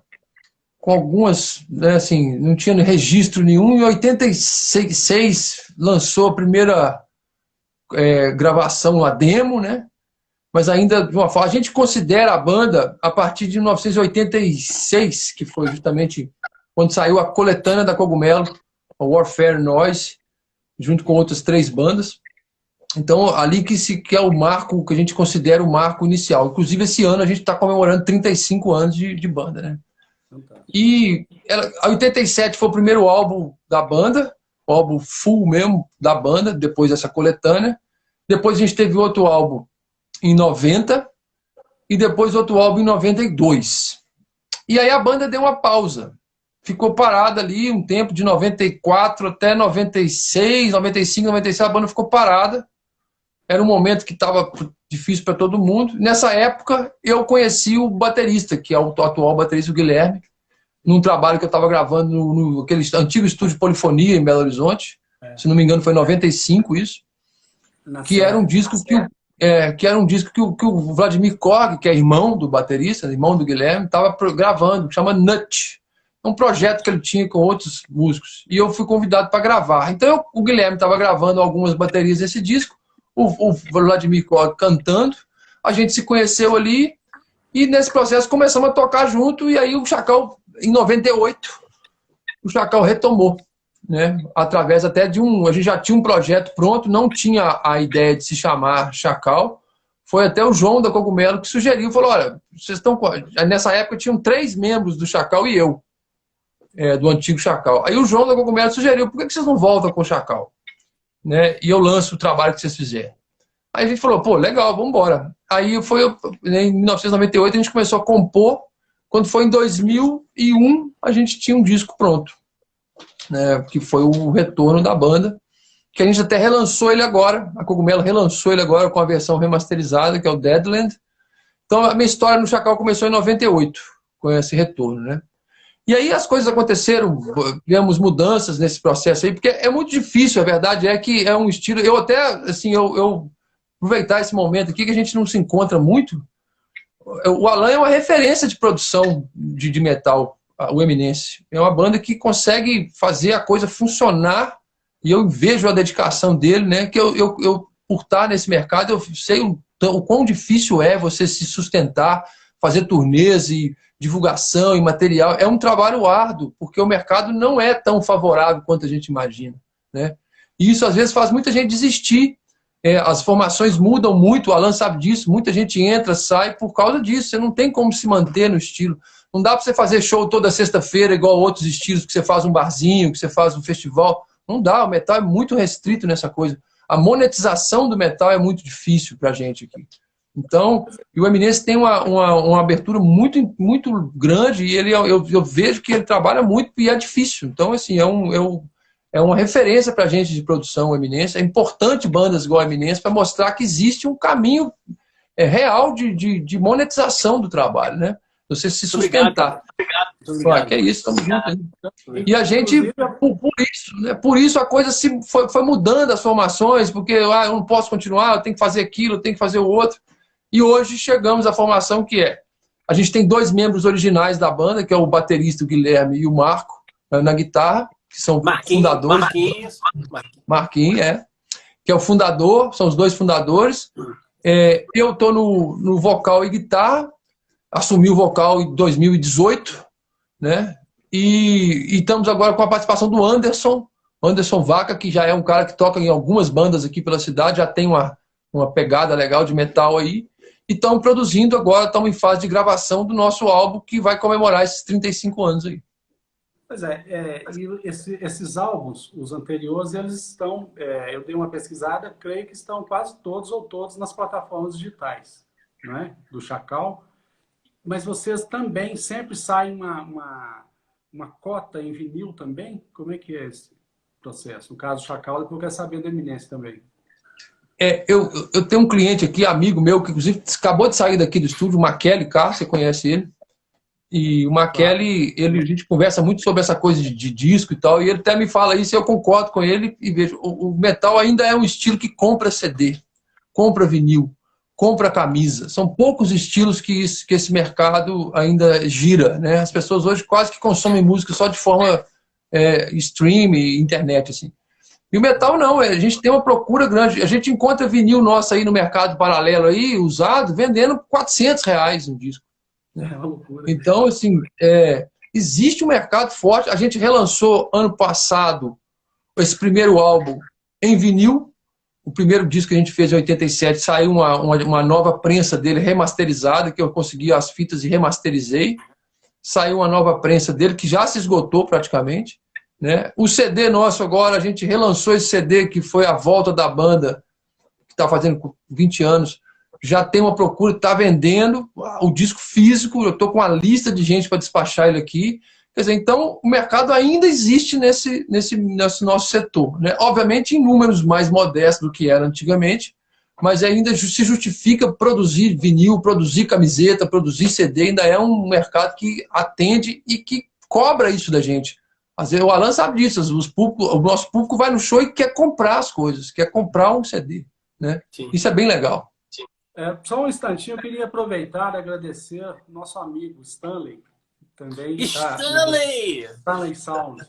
algumas, né, assim, não tinha registro nenhum. Em 86 lançou a primeira gravação, a demo, né? Mas ainda de uma forma... A gente considera a banda a partir de 1986, que foi justamente quando saiu a coletânea da Cogumelo, a Warfare Noise, junto com outras 3 bandas. Então, ali que é o marco, que a gente considera o marco inicial. Inclusive, esse ano a gente está comemorando 35 anos de banda, né? E a 87 foi o primeiro álbum da banda, o álbum full mesmo da banda, depois dessa coletânea. Depois a gente teve outro álbum em 90 e depois outro álbum em 92. E aí a banda deu uma pausa. Ficou parada ali um tempo, de 94 até 96, 95, 96, a banda ficou parada. Era um momento que estava difícil para todo mundo. Nessa época, eu conheci o baterista, que é o atual baterista, o Guilherme, num trabalho que eu estava gravando naquele antigo estúdio Polifonia, em Belo Horizonte. se não me engano foi em 95 isso, que era um disco que o Vladimir Korg, que é irmão do baterista, irmão do Guilherme, estava gravando, que chama Nut. É um projeto que ele tinha com outros músicos. E eu fui convidado para gravar. Então o Guilherme estava gravando algumas baterias desse disco, o Vladimir Korg cantando, a gente se conheceu ali, e nesse processo começamos a tocar junto, e aí o Chacal, em 98, o Chacal retomou, né? Através até de a gente já tinha um projeto pronto, não tinha a ideia de se chamar Chacal, foi até o João da Cogumelo que sugeriu, falou, olha, vocês estão... Nessa época tinham 3 membros do Chacal e eu, do antigo Chacal. Aí o João da Cogumelo sugeriu, por que vocês não voltam com o Chacal? Né? E eu lanço o trabalho que vocês fizerem. Aí a gente falou, pô, legal, vamos embora. Aí em 1998 a gente começou a compor, quando foi em 2001 a gente tinha um disco pronto, né? Que foi o retorno da banda, que a gente até relançou ele agora, a Cogumelo relançou ele agora com a versão remasterizada, que é o Deadland. Então a minha história no Chacal começou em 98, com esse retorno, né? E aí as coisas aconteceram, tivemos mudanças nesse processo aí, porque é muito difícil, a verdade é que é um estilo, eu até, assim, eu aproveitar esse momento aqui que a gente não se encontra muito, o Alan é uma referência de produção de metal, o Eminence. É uma banda que consegue fazer a coisa funcionar, e eu vejo a dedicação dele, né, que eu por estar nesse mercado, eu sei o quão difícil é você se sustentar, fazer turnês e divulgação e material. É um trabalho árduo, porque o mercado não é tão favorável quanto a gente imagina, né? E isso às vezes faz muita gente desistir. As formações mudam muito, o Alan sabe disso, muita gente entra, sai por causa disso, você não tem como se manter no estilo. Não dá para você fazer show toda sexta-feira igual outros estilos, que você faz um barzinho, que você faz um festival. Não dá, o metal é muito restrito nessa coisa. A monetização do metal é muito difícil para a gente aqui. Então, o Eminence tem uma abertura muito, muito grande, e eu vejo que ele trabalha muito e é difícil. Então, assim, é uma referência para a gente de produção, o Eminence. É importante bandas igual a Eminence para mostrar que existe um caminho real de monetização do trabalho, né? Você se sustentar. Obrigado. Que é isso, estamos juntos. E a gente, por isso, né? Por isso a coisa foi mudando as formações, porque eu não posso continuar, eu tenho que fazer aquilo, eu tenho que fazer o outro. E hoje chegamos à formação que a gente tem 2 membros originais da banda, que é o baterista o Guilherme e o Marco, na guitarra, que são fundadores. Marquinhos, que é o fundador, são os 2 fundadores. Eu estou no vocal e guitarra, assumi o vocal em 2018, né? E estamos agora com a participação do Anderson Vaca, que já é um cara que toca em algumas bandas aqui pela cidade, já tem uma pegada legal de metal aí. E estamos produzindo agora, estamos em fase de gravação do nosso álbum, que vai comemorar esses 35 anos aí. Pois e esses álbuns, os anteriores, eles estão, eu dei uma pesquisada, creio que estão quase todos ou todos nas plataformas digitais, né, do Chacal, mas vocês também sempre saem uma cota em vinil também? Como é que é esse processo? No caso do Chacal, depois eu quero saber do Eminence também. Eu tenho um cliente aqui, amigo meu, que inclusive acabou de sair daqui do estúdio, o Maquele Carr, você conhece ele? E o Maquele, a gente conversa muito sobre essa coisa de disco e tal, e ele até me fala isso, e eu concordo com ele, e vejo, o metal ainda é um estilo que compra CD, compra vinil, compra camisa. São poucos estilos que esse mercado ainda gira, né? As pessoas hoje quase que consomem música só de forma stream e internet, assim. E o metal não, a gente tem uma procura grande. A gente encontra vinil nosso aí no mercado paralelo aí, usado, vendendo R$400 um disco. É uma loucura. Então, assim, existe um mercado forte. A gente relançou ano passado esse primeiro álbum em vinil. O primeiro disco que a gente fez em 87, saiu uma nova prensa dele remasterizada, que eu consegui as fitas e remasterizei. Saiu uma nova prensa dele, que já se esgotou praticamente. Né? O CD nosso agora, a gente relançou esse CD, que foi a volta da banda, que está fazendo 20 anos, já tem uma procura, está vendendo o disco físico, eu estou com uma lista de gente para despachar ele aqui. Quer dizer, então o mercado ainda existe nesse nosso setor, né? Obviamente em números mais modestos do que era antigamente, mas ainda se justifica produzir vinil, produzir camiseta, produzir CD, ainda é um mercado que atende e que cobra isso da gente. Às vezes, o Alan sabe disso, o nosso público vai no show e quer comprar as coisas, quer comprar um CD, né? Sim. Isso é bem legal. Só um instantinho, eu queria aproveitar e agradecer nosso amigo Stanley, também está... Stanley! Stanley Sound.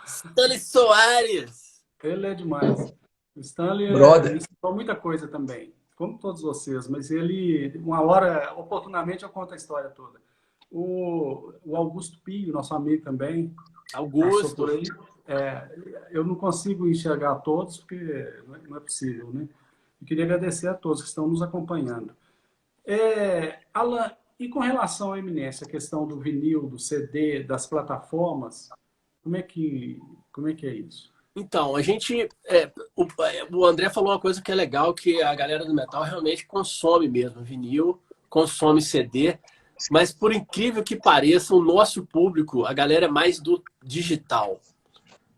Stanley Soares! Ele é demais. O Stanley Brother. me ensinou muita coisa também, como todos vocês, mas ele, uma hora, oportunamente, eu conto a história toda. O Augusto Pio, nosso amigo também. Augusto. Por aí. Eu não consigo enxergar todos, porque não é possível, né? Eu queria agradecer a todos que estão nos acompanhando. Alan, e com relação à Eminência, a questão do vinil, do CD, das plataformas, como é que é isso? Então, a gente... o André falou uma coisa que é legal, que a galera do metal realmente consome mesmo vinil, consome CD, mas por incrível que pareça, o nosso público, a galera é mais do digital.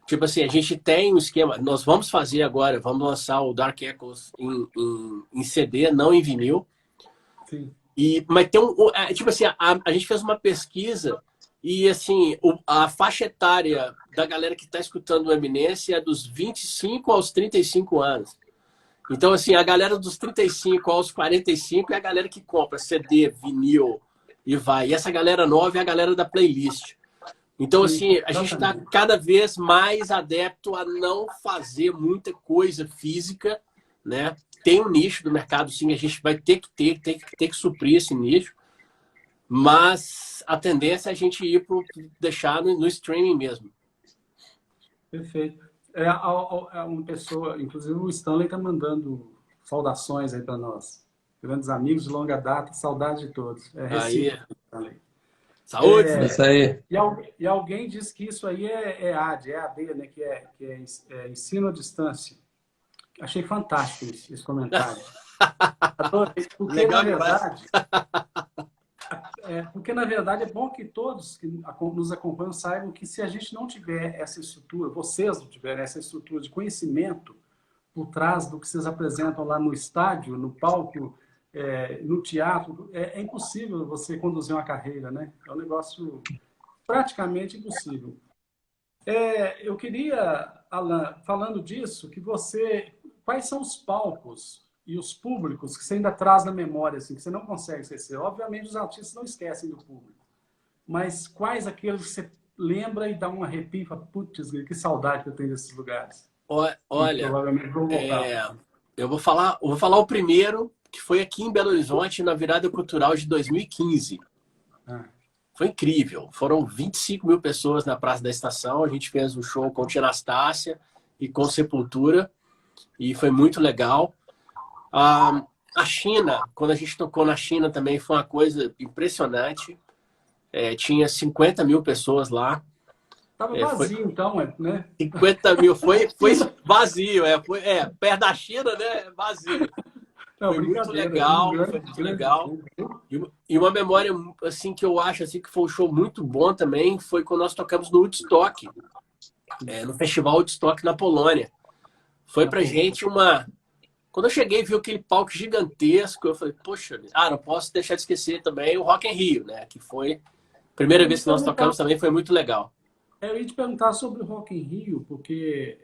Tipo assim, a gente tem um esquema, nós vamos fazer agora, vamos lançar o Dark Echoes em CD, não em vinil. Sim. Mas tem tipo assim, a gente fez uma pesquisa e assim, a faixa etária da galera que está escutando o Eminência é dos 25 aos 35 anos. Então, assim, a galera dos 35 aos 45 é a galera que compra CD, vinil e vai. E essa galera nova é a galera da playlist. Então, assim, a gente está cada vez mais adepto a não fazer muita coisa física, né? Tem um nicho do mercado, sim, a gente vai ter que suprir esse nicho, mas a tendência é a gente ir para deixar no streaming mesmo. Perfeito. Uma pessoa, inclusive o Stanley está mandando saudações aí para nós. Grandes amigos de longa data, saudade de todos. Recíproco, Stanley. Saúde! Isso aí. E alguém disse que isso aí é AD, né? Que é ensino à distância. Achei fantástico esse comentário. Adorei, porque, na verdade, é bom que todos que nos acompanham saibam que se a gente não tiver essa estrutura, vocês não tiverem essa estrutura de conhecimento por trás do que vocês apresentam lá no estádio, no palco, no teatro, é impossível você conduzir uma carreira, né? É um negócio praticamente impossível. Eu queria, Alan, falando disso, que quais são os palcos e os públicos que você ainda traz na memória, assim, que você não consegue esquecer? Obviamente, os artistas não esquecem do público, mas quais aqueles que você lembra e dá um arrepio e fala, putz, que saudade que eu tenho desses lugares? Olha, provavelmente vou voltar. eu vou falar o primeiro, que foi aqui em Belo Horizonte, na virada cultural de 2015. Foi incrível. Foram 25 mil pessoas na Praça da Estação. A gente fez um show com Tia Anastácia e com Sepultura. E foi muito legal. A China, quando a gente tocou na China também, foi uma coisa impressionante. Tinha 50 mil pessoas lá. Estava vazio, então, né? 50 mil. Foi vazio. Perto da China, né? Vazio. Não, foi muito legal, foi muito legal. E uma memória assim que eu acho assim que foi um show muito bom também foi quando nós tocamos no Woodstock, no Festival Woodstock na Polônia. Foi pra gente quando eu cheguei e vi aquele palco gigantesco, eu falei, poxa, não posso deixar de esquecer também o Rock in Rio, né? Que foi a primeira vez que nós tocamos também, foi muito legal. Eu ia te perguntar sobre o Rock in Rio, porque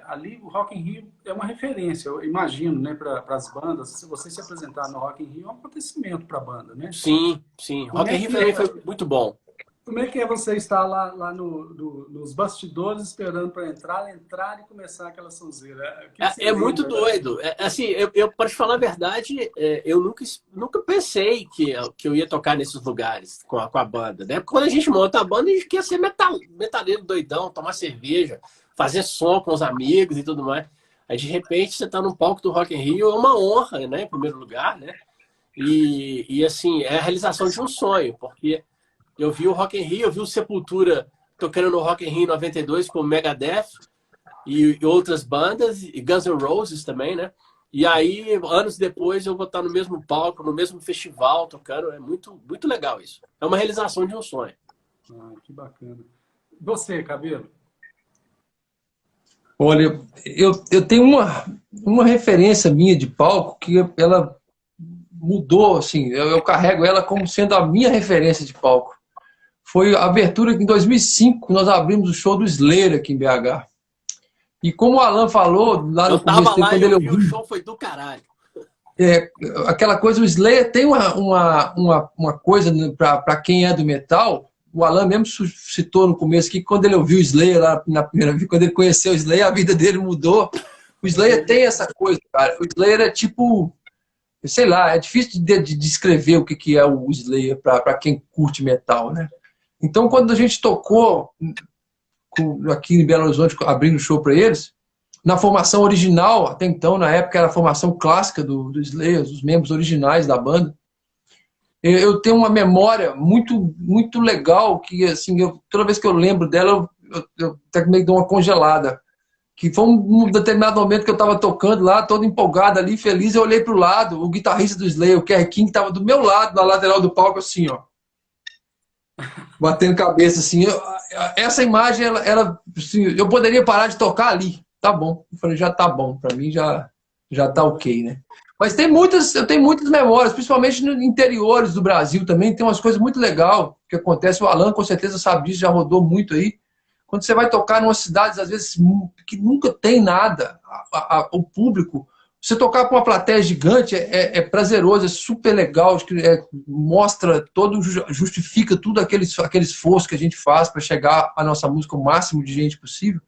ali o Rock in Rio é uma referência, eu imagino, né, para as bandas. Se você se apresentar no Rock in Rio, é um acontecimento para a banda, né? Sim. Rock in Rio também foi muito bom. Como é que você estar lá nos bastidores esperando para entrar e começar aquela sonzeira? É muito doido. Assim, para te falar a verdade, eu nunca pensei que eu ia tocar nesses lugares com a banda, né? Porque quando a gente monta a banda, a gente quer ser metaleiro doidão, tomar cerveja, fazer som com os amigos e tudo mais. Aí, de repente, você está no palco do Rock in Rio, é uma honra, né? Em primeiro lugar, né? E assim, é a realização de um sonho, porque eu vi o Rock in Rio, eu vi o Sepultura tocando no Rock in Rio 92 com o Megadeth e outras bandas, e Guns N' Roses também, né? E aí, anos depois, eu vou estar no mesmo palco, no mesmo festival, tocando. É muito, muito legal isso. É uma realização de um sonho. Que bacana. Você, Cabelo? Olha, eu tenho uma referência minha de palco que ela mudou, assim, eu carrego ela como sendo a minha referência de palco. foi a abertura que em 2005 nós abrimos o show do Slayer aqui em BH. E como o Alan falou, lá no começo, lá quando e ele eu vi, o ouviu, show foi do caralho. aquela coisa, o Slayer tem uma coisa para quem é do metal. O Alan mesmo citou no começo que quando ele ouviu o Slayer lá na primeira vez, quando ele conheceu o Slayer, a vida dele mudou. O Slayer tem essa coisa, cara. O Slayer é tipo, sei lá, é difícil de descrever o que é o Slayer para quem curte metal, né? Então, quando a gente tocou aqui em Belo Horizonte, abrindo show para eles, na formação original, até então, na época, era a formação clássica do Slayer, os membros originais da banda. Eu tenho uma memória muito, muito legal, que assim, toda vez que eu lembro dela, eu até meio que dou uma congelada. Que foi um determinado momento que eu estava tocando lá, todo empolgado ali, feliz, eu olhei para o lado, o guitarrista do Slayer, o Kerry King, estava do meu lado, na lateral do palco, assim, ó. Batendo cabeça, assim. Essa imagem, ela assim, eu poderia parar de tocar ali. Tá bom. Eu falei, já tá bom. Para mim já tá ok, né? Mas eu tenho muitas memórias, principalmente nos interiores do Brasil também. Tem umas coisas muito legais que acontecem. O Alan com certeza sabe disso, já rodou muito aí. Quando você vai tocar em umas cidades, às vezes, que nunca tem nada, o público, você tocar com uma plateia gigante é prazeroso, é super legal, mostra todo, justifica tudo aquele esforço que a gente faz para chegar à nossa música o máximo de gente possível.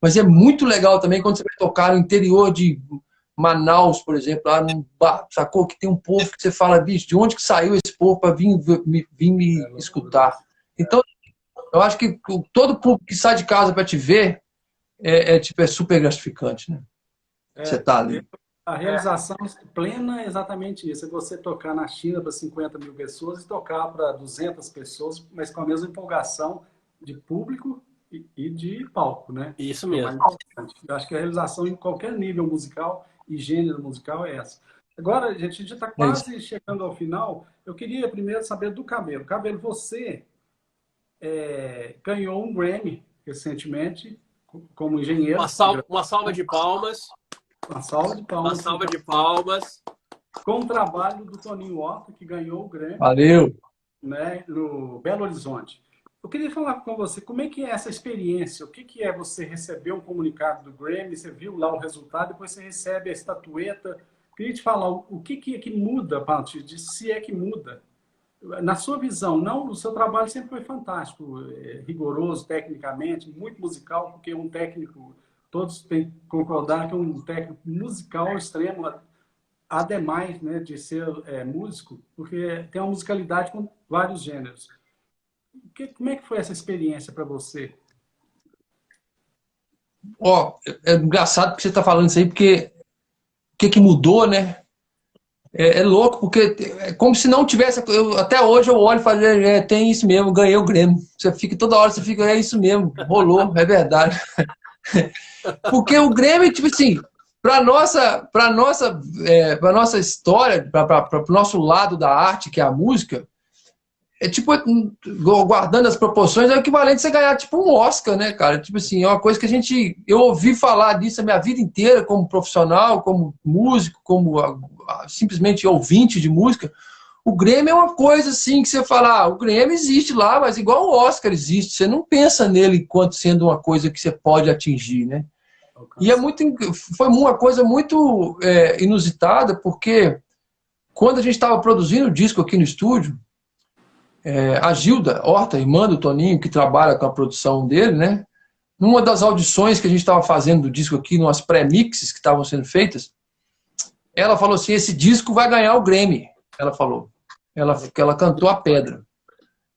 Mas é muito legal também quando você vai tocar no interior de Manaus, por exemplo, lá num bar, sacou? Que tem um povo que você fala, bicho, de onde que saiu esse povo para vir me escutar? Então, eu acho que todo público que sai de casa para te ver é super gratificante, né? Você tá ali. A realização plena é exatamente isso. É você tocar na China para 50 mil pessoas e tocar para 200 pessoas, mas com a mesma empolgação de público e de palco, né? Isso mesmo. Eu acho que a realização em qualquer nível musical e gênero musical é essa. Agora, a gente já está quase chegando ao final. Eu queria primeiro saber do Cabelo. Cabelo, você ganhou um Grammy recentemente como engenheiro. Uma salva de palmas. Uma salva de palmas. Uma salva de palmas. Com o trabalho do Toninho Horta, que ganhou o Grammy. Valeu! Né, no Belo Horizonte. Eu queria falar com você, como é que é essa experiência? O que é você receber um comunicado do Grammy, você viu lá o resultado, depois você recebe a estatueta. Eu queria te falar o que é que muda a partir disso, se é que muda. Na sua visão, não, o seu trabalho sempre foi fantástico, rigoroso tecnicamente, muito musical, porque um técnico, todos têm que concordar que é um técnico musical extremo, ademais, né, de ser músico, porque tem uma musicalidade com vários gêneros. Como é que foi essa experiência para você? É engraçado que você está falando isso aí, porque o que mudou, né? É louco, porque é como se não tivesse. Até hoje eu olho e falo, tem isso mesmo, ganhei o Grêmio. Você fica toda hora, você fica, é isso mesmo, rolou, é verdade. Porque o Grêmio, tipo assim, para nossa história, para o nosso lado da arte, que é a música, tipo, guardando as proporções, é o equivalente a você ganhar tipo um Oscar, né, cara? Tipo assim, é uma coisa que eu ouvi falar disso a minha vida inteira, como profissional, como músico, como simplesmente ouvinte de música. O Grêmio é uma coisa assim que você fala, o Grêmio existe lá, mas igual o Oscar existe, você não pensa nele enquanto sendo uma coisa que você pode atingir, né? E foi uma coisa muito inusitada, porque quando a gente estava produzindo o disco aqui no estúdio, a Gilda Horta, irmã do Toninho, que trabalha com a produção dele, né? Numa das audições que a gente estava fazendo do disco aqui, numas pré-mixes que estavam sendo feitas, ela falou assim, esse disco vai ganhar o Grammy. Ela falou. Ela cantou a pedra.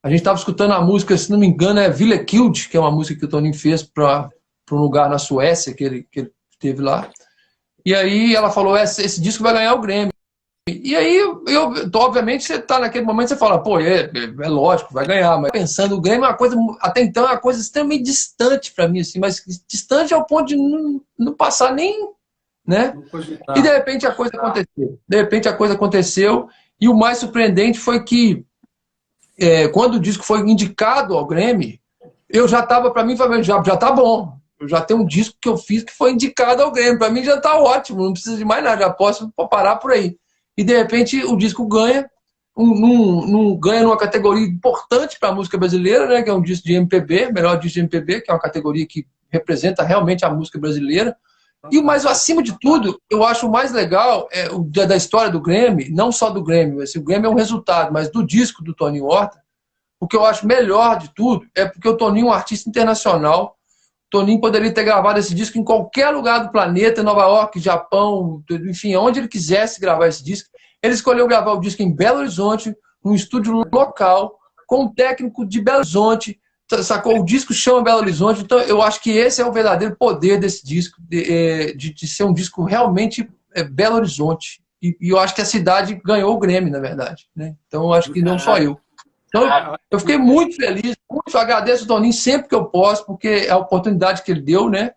A gente estava escutando a música, se não me engano, é Villekild, que é uma música que o Toninho fez para um lugar na Suécia que ele teve lá. E aí ela falou, esse disco vai ganhar o Grammy. E aí, obviamente, você está naquele momento, você fala, pô, é lógico, vai ganhar. Mas pensando, o Grêmio é uma coisa, até então, é uma coisa extremamente distante para mim, assim, mas distante ao ponto de não passar nem, né? E de repente a coisa aconteceu. De repente a coisa aconteceu, e o mais surpreendente foi que, quando o disco foi indicado ao Grammy, eu já estava, para mim, falando, já tá bom. Eu já tenho um disco que eu fiz que foi indicado ao Grammy. Para mim já está ótimo, não precisa de mais nada, já posso parar por aí. E de repente o disco ganha, não ganha numa categoria importante para a música brasileira, né, que é um disco de MPB, melhor disco de MPB, que é uma categoria que representa realmente a música brasileira. E o mais, acima de tudo, eu acho o mais legal da história do Grammy, não só do Grammy, o Grammy é um resultado, mas do disco do Toninho Horta, o que eu acho melhor de tudo é porque o Toninho é um artista internacional. O Toninho poderia ter gravado esse disco em qualquer lugar do planeta, Nova York, Japão, enfim, onde ele quisesse gravar esse disco. Ele escolheu gravar o disco em Belo Horizonte, num estúdio local, com um técnico de Belo Horizonte, sacou? O disco chama Belo Horizonte, então eu acho que esse é o verdadeiro poder desse disco, de ser um disco realmente Belo Horizonte. E eu acho que a cidade ganhou o Grammy, na verdade, né? Então eu acho que não só eu. Então eu fiquei muito feliz, muito agradeço o Toninho sempre que eu posso, porque é a oportunidade que ele deu, né?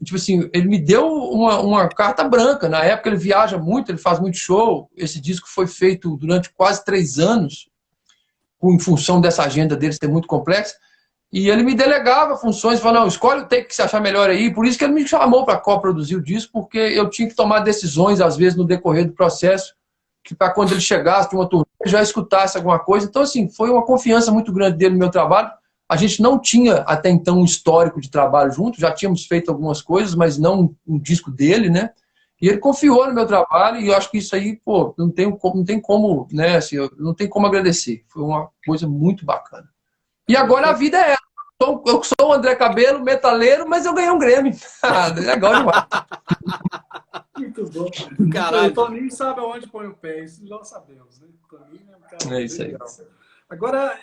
Tipo assim, ele me deu uma carta branca. Na época ele viaja muito, ele faz muito show. Esse disco foi feito durante quase 3 anos, em função dessa agenda dele ser muito complexa. E ele me delegava funções, falava, não, escolhe o take que você achar melhor aí. Por isso que ele me chamou para coproduzir o disco, porque eu tinha que tomar decisões, às vezes, no decorrer do processo, que para quando ele chegasse de uma turnê, já escutasse alguma coisa. Então, assim, foi uma confiança muito grande dele no meu trabalho. A gente não tinha até então um histórico de trabalho junto, já tínhamos feito algumas coisas, mas não um disco dele, né? E ele confiou no meu trabalho e eu acho que isso aí, pô, não tem como, né? Assim, não tem como agradecer. Foi uma coisa muito bacana. E agora a vida é essa. Eu sou o André Cabelo, metaleiro, mas eu ganhei um Grammy. Legal demais. Muito bom. Caralho. O Toninho sabe aonde põe o pé, isso nós sabemos, né? O Toninho é um cara isso aí. legal. Agora,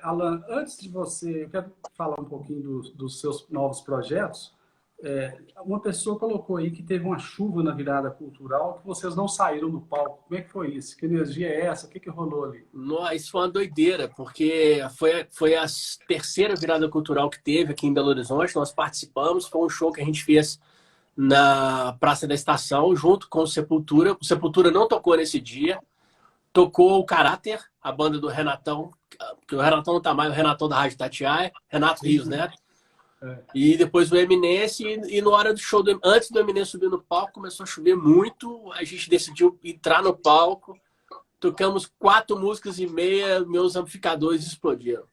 Alan, antes de você, eu quero falar um pouquinho dos seus novos projetos. Uma pessoa colocou aí que teve uma chuva na virada cultural, que vocês não saíram do palco. Como é que foi isso? Que energia é essa? O que rolou ali? Isso foi uma doideira, porque foi a terceira virada cultural que teve aqui em Belo Horizonte. Nós participamos, foi um show que a gente fez na Praça da Estação, junto com o Sepultura. O Sepultura não tocou nesse dia. Tocou o Caráter, a banda do Renatão, porque o Renatão não tá mais, o Renatão da Rádio Tatiaia, Renato Rios, né? E depois o Eminence, e na hora do show, antes do Eminence subir no palco, começou a chover muito, a gente decidiu entrar no palco, tocamos 4 músicas e meia, meus amplificadores explodiram.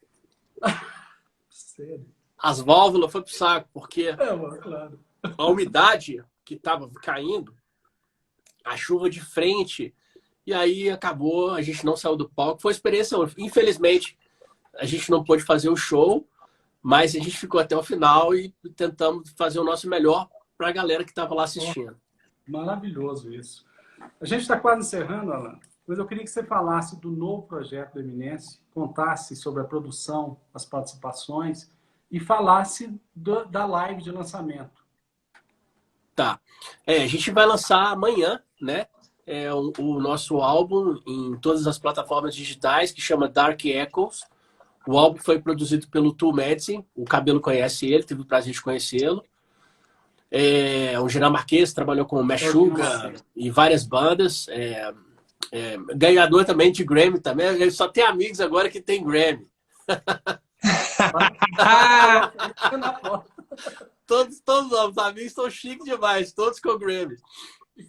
Sério? As válvulas foi pro saco, porque claro. a umidade que tava caindo, a chuva de frente, e aí acabou, a gente não saiu do palco. Foi uma experiência, infelizmente, a gente não pôde fazer o show, mas a gente ficou até o final e tentamos fazer o nosso melhor para a galera que estava lá assistindo. Maravilhoso isso. A gente está quase encerrando, Alan, mas eu queria que você falasse do novo projeto do Eminence, contasse sobre a produção, as participações e falasse da live de lançamento. Tá. A gente vai lançar amanhã, né? O nosso álbum em todas as plataformas digitais, que chama Dark Echoes. O álbum foi produzido pelo Tool Medicine, o Cabelo conhece ele, teve o prazer de conhecê-lo. O Gerard Marquez trabalhou com o Meshuggah e várias bandas. Ganhador também de Grammy também. Ele só tem amigos agora que tem Grammy. Todos os amigos estão chiques demais, todos com Grammy.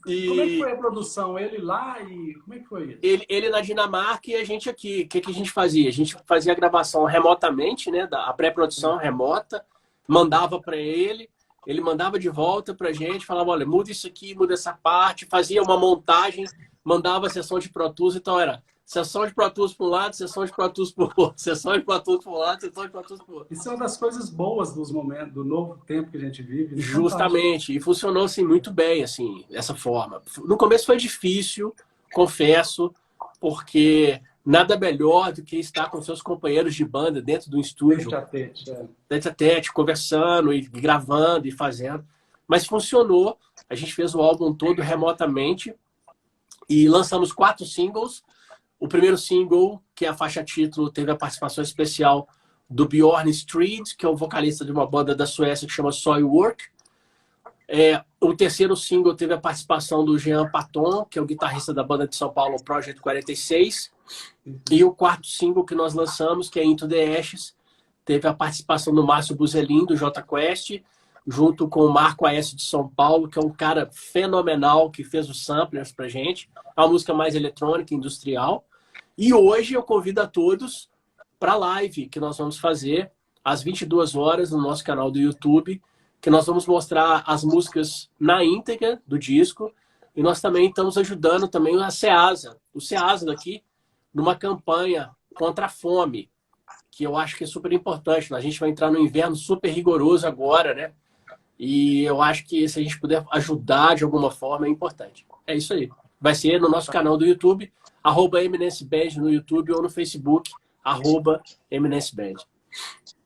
Como é que foi a produção? Ele lá e como é que foi isso? Ele na Dinamarca e a gente aqui. O que a gente fazia? A gente fazia a gravação remotamente, né? A pré-produção remota, mandava para ele, ele mandava de volta pra gente, falava, olha, muda isso aqui, muda essa parte, fazia uma montagem, mandava a sessão de Pro Tools, então era sessão de Pro Tools para um lado, sessão de Pro Tools para o outro, sessão de Pro Tools para um lado, sessão de Pro Tools para o outro. Isso é uma das coisas boas dos momentos, do novo tempo que a gente vive. Justamente, e funcionou assim muito bem, assim, dessa forma. No começo foi difícil, confesso, porque nada melhor do que estar com seus companheiros de banda dentro do estúdio, tete a tete, conversando e gravando e fazendo. Mas funcionou, a gente fez o álbum todo remotamente e lançamos 4 singles. O primeiro single, que é a faixa título, teve a participação especial do Bjorn Strid, que é o vocalista de uma banda da Suécia que chama Soilwork. O terceiro single teve a participação do Jean Paton, que é o guitarrista da banda de São Paulo, Project 46. E o quarto single que nós lançamos, que é Into the Ashes, teve a participação do Márcio Buzelin, do J Quest, junto com o Marco Aécio de São Paulo, que é um cara fenomenal que fez os samplers pra gente. É uma música mais eletrônica, industrial. E hoje eu convido a todos para a live que nós vamos fazer às 22 horas no nosso canal do YouTube, que nós vamos mostrar as músicas na íntegra do disco. E nós também estamos ajudando também a SEASA, o SEASA daqui, numa campanha contra a fome, que eu acho que é super importante. A gente vai entrar no inverno super rigoroso agora, né? E eu acho que se a gente puder ajudar de alguma forma é importante. É isso aí. Vai ser no nosso canal do YouTube, @EminenceBand no YouTube ou no Facebook, @EminenceBand.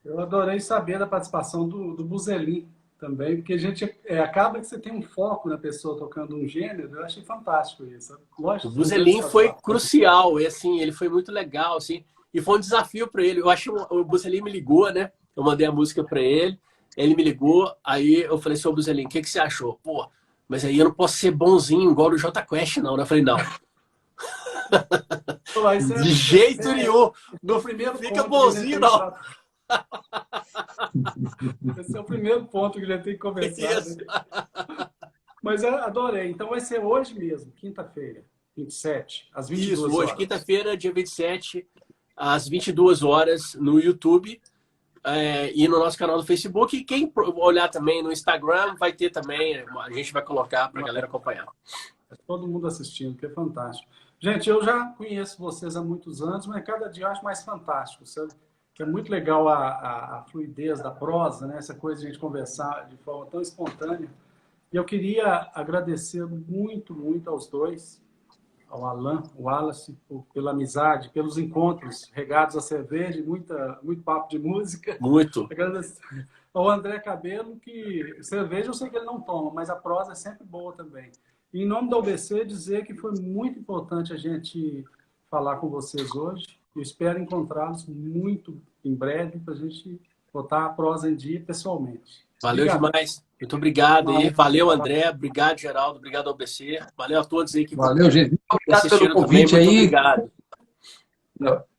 Eu adorei saber da participação do Buzelim também, porque a gente acaba que você tem um foco na pessoa tocando um gênero. Eu achei fantástico isso. Lógico, O Buzelim foi crucial, e assim, ele foi muito legal, assim, e foi um desafio para ele. Eu acho que o Buzelim me ligou, né? Eu mandei a música para ele, ele me ligou, aí eu falei, seu Buzelim, o que você achou? Pô, mas aí eu não posso ser bonzinho igual o Jota Quest, não, né? Eu falei, não. De jeito nenhum. Meu primeiro fica bonzinho, não. Esse é o primeiro ponto que a gente tem que conversar. Né? Mas eu adorei. Então vai ser hoje mesmo, quinta-feira, 27, às 22 horas. Isso, hoje, quinta-feira, dia 27, às 22 horas, no YouTube e no nosso canal do Facebook. E quem olhar também no Instagram, vai ter também, a gente vai colocar para a galera acompanhar. Todo mundo assistindo, que é fantástico. Gente, eu já conheço vocês há muitos anos, mas cada dia eu acho mais fantástico, sabe? Que é muito legal a fluidez da prosa, né? Essa coisa de a gente conversar de forma tão espontânea. E eu queria agradecer muito, muito aos dois, ao Alan, ao Wallace, pela amizade, pelos encontros regados a cerveja, muito papo de música. Muito. Agradecer ao André Cabelo, que cerveja eu sei que ele não toma, mas a prosa é sempre boa também. E em nome da UBC, dizer que foi muito importante a gente falar com vocês hoje. Eu espero encontrá-los muito em breve para a gente botar a prosa em dia pessoalmente. Valeu demais. Muito obrigado. E valeu, André. Obrigado, Geraldo. Obrigado ao BC. Valeu a todos aí que valeu, gente. Obrigado pelo convite também. aí. Obrigado.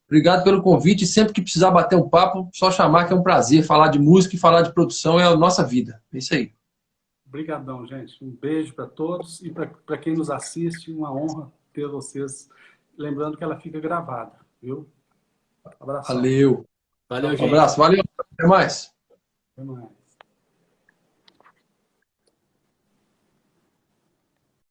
Obrigado pelo convite. Sempre que precisar bater um papo, só chamar, que é um prazer. Falar de música e falar de produção é a nossa vida. É isso aí. Obrigadão, gente. Um beijo para todos e para quem nos assiste, uma honra ter vocês. Lembrando que ela fica gravada, viu? Abração. Valeu. Valeu, gente. Um abraço. Valeu. Até mais. Até mais.